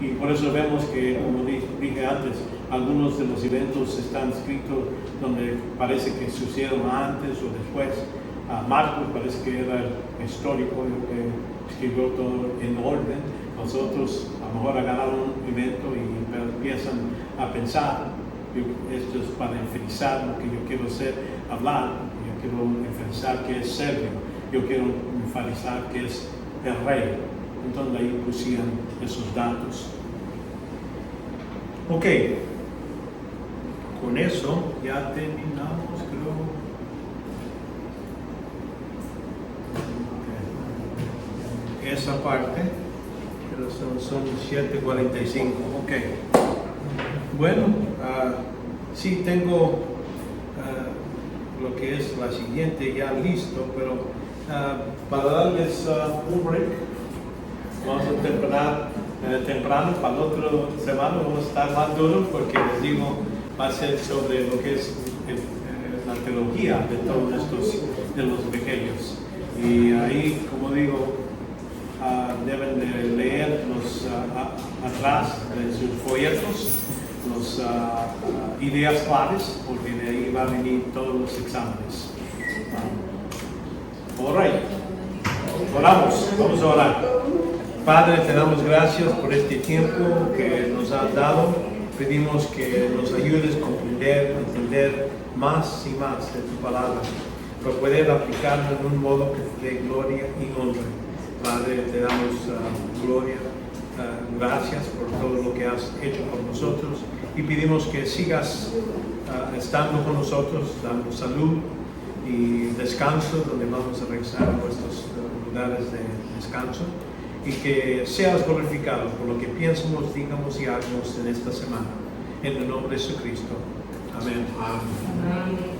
[SPEAKER 1] Y por eso vemos que, como dije antes, algunos de los eventos están escritos donde parece que sucedieron antes o después. Marcos parece que era el histórico que escribió todo en orden. Nosotros a lo mejor agarraron un evento y empiezan a pensar. Esto es para enfatizar lo que yo quiero hablar. Yo quiero enfatizar que es Sergio. Yo quiero enfatizar que es el rey. Entonces ahí pusieron esos datos. Ok. Con eso ya terminamos, creo. Okay. Esa parte. Pero son 7:45. Ok. Bueno, sí tengo lo que es la siguiente ya listo, pero para darles un break, vamos a temprano, para la otra semana vamos a estar más duros porque les digo, va a ser sobre lo que es la teología de todos estos, de los evangelios. Y ahí, como digo, deben de leer atrás de sus folletos las ideas claves, porque de ahí van a venir todos los exámenes. All right. Oramos, vamos a orar. Padre, te damos gracias por este tiempo que nos has dado. Pedimos que nos ayudes a comprender, entender más y más de tu palabra, para poder aplicarla de un modo que te dé gloria y honra. Padre, te damos gloria. Gracias por todo lo que has hecho por nosotros y pedimos que sigas estando con nosotros, dando salud y descanso, donde vamos a regresar a nuestros lugares de descanso, y que seas glorificado por lo que piensamos, digamos y hagamos en esta semana. En el nombre de Jesucristo. Amén.
[SPEAKER 3] Amén.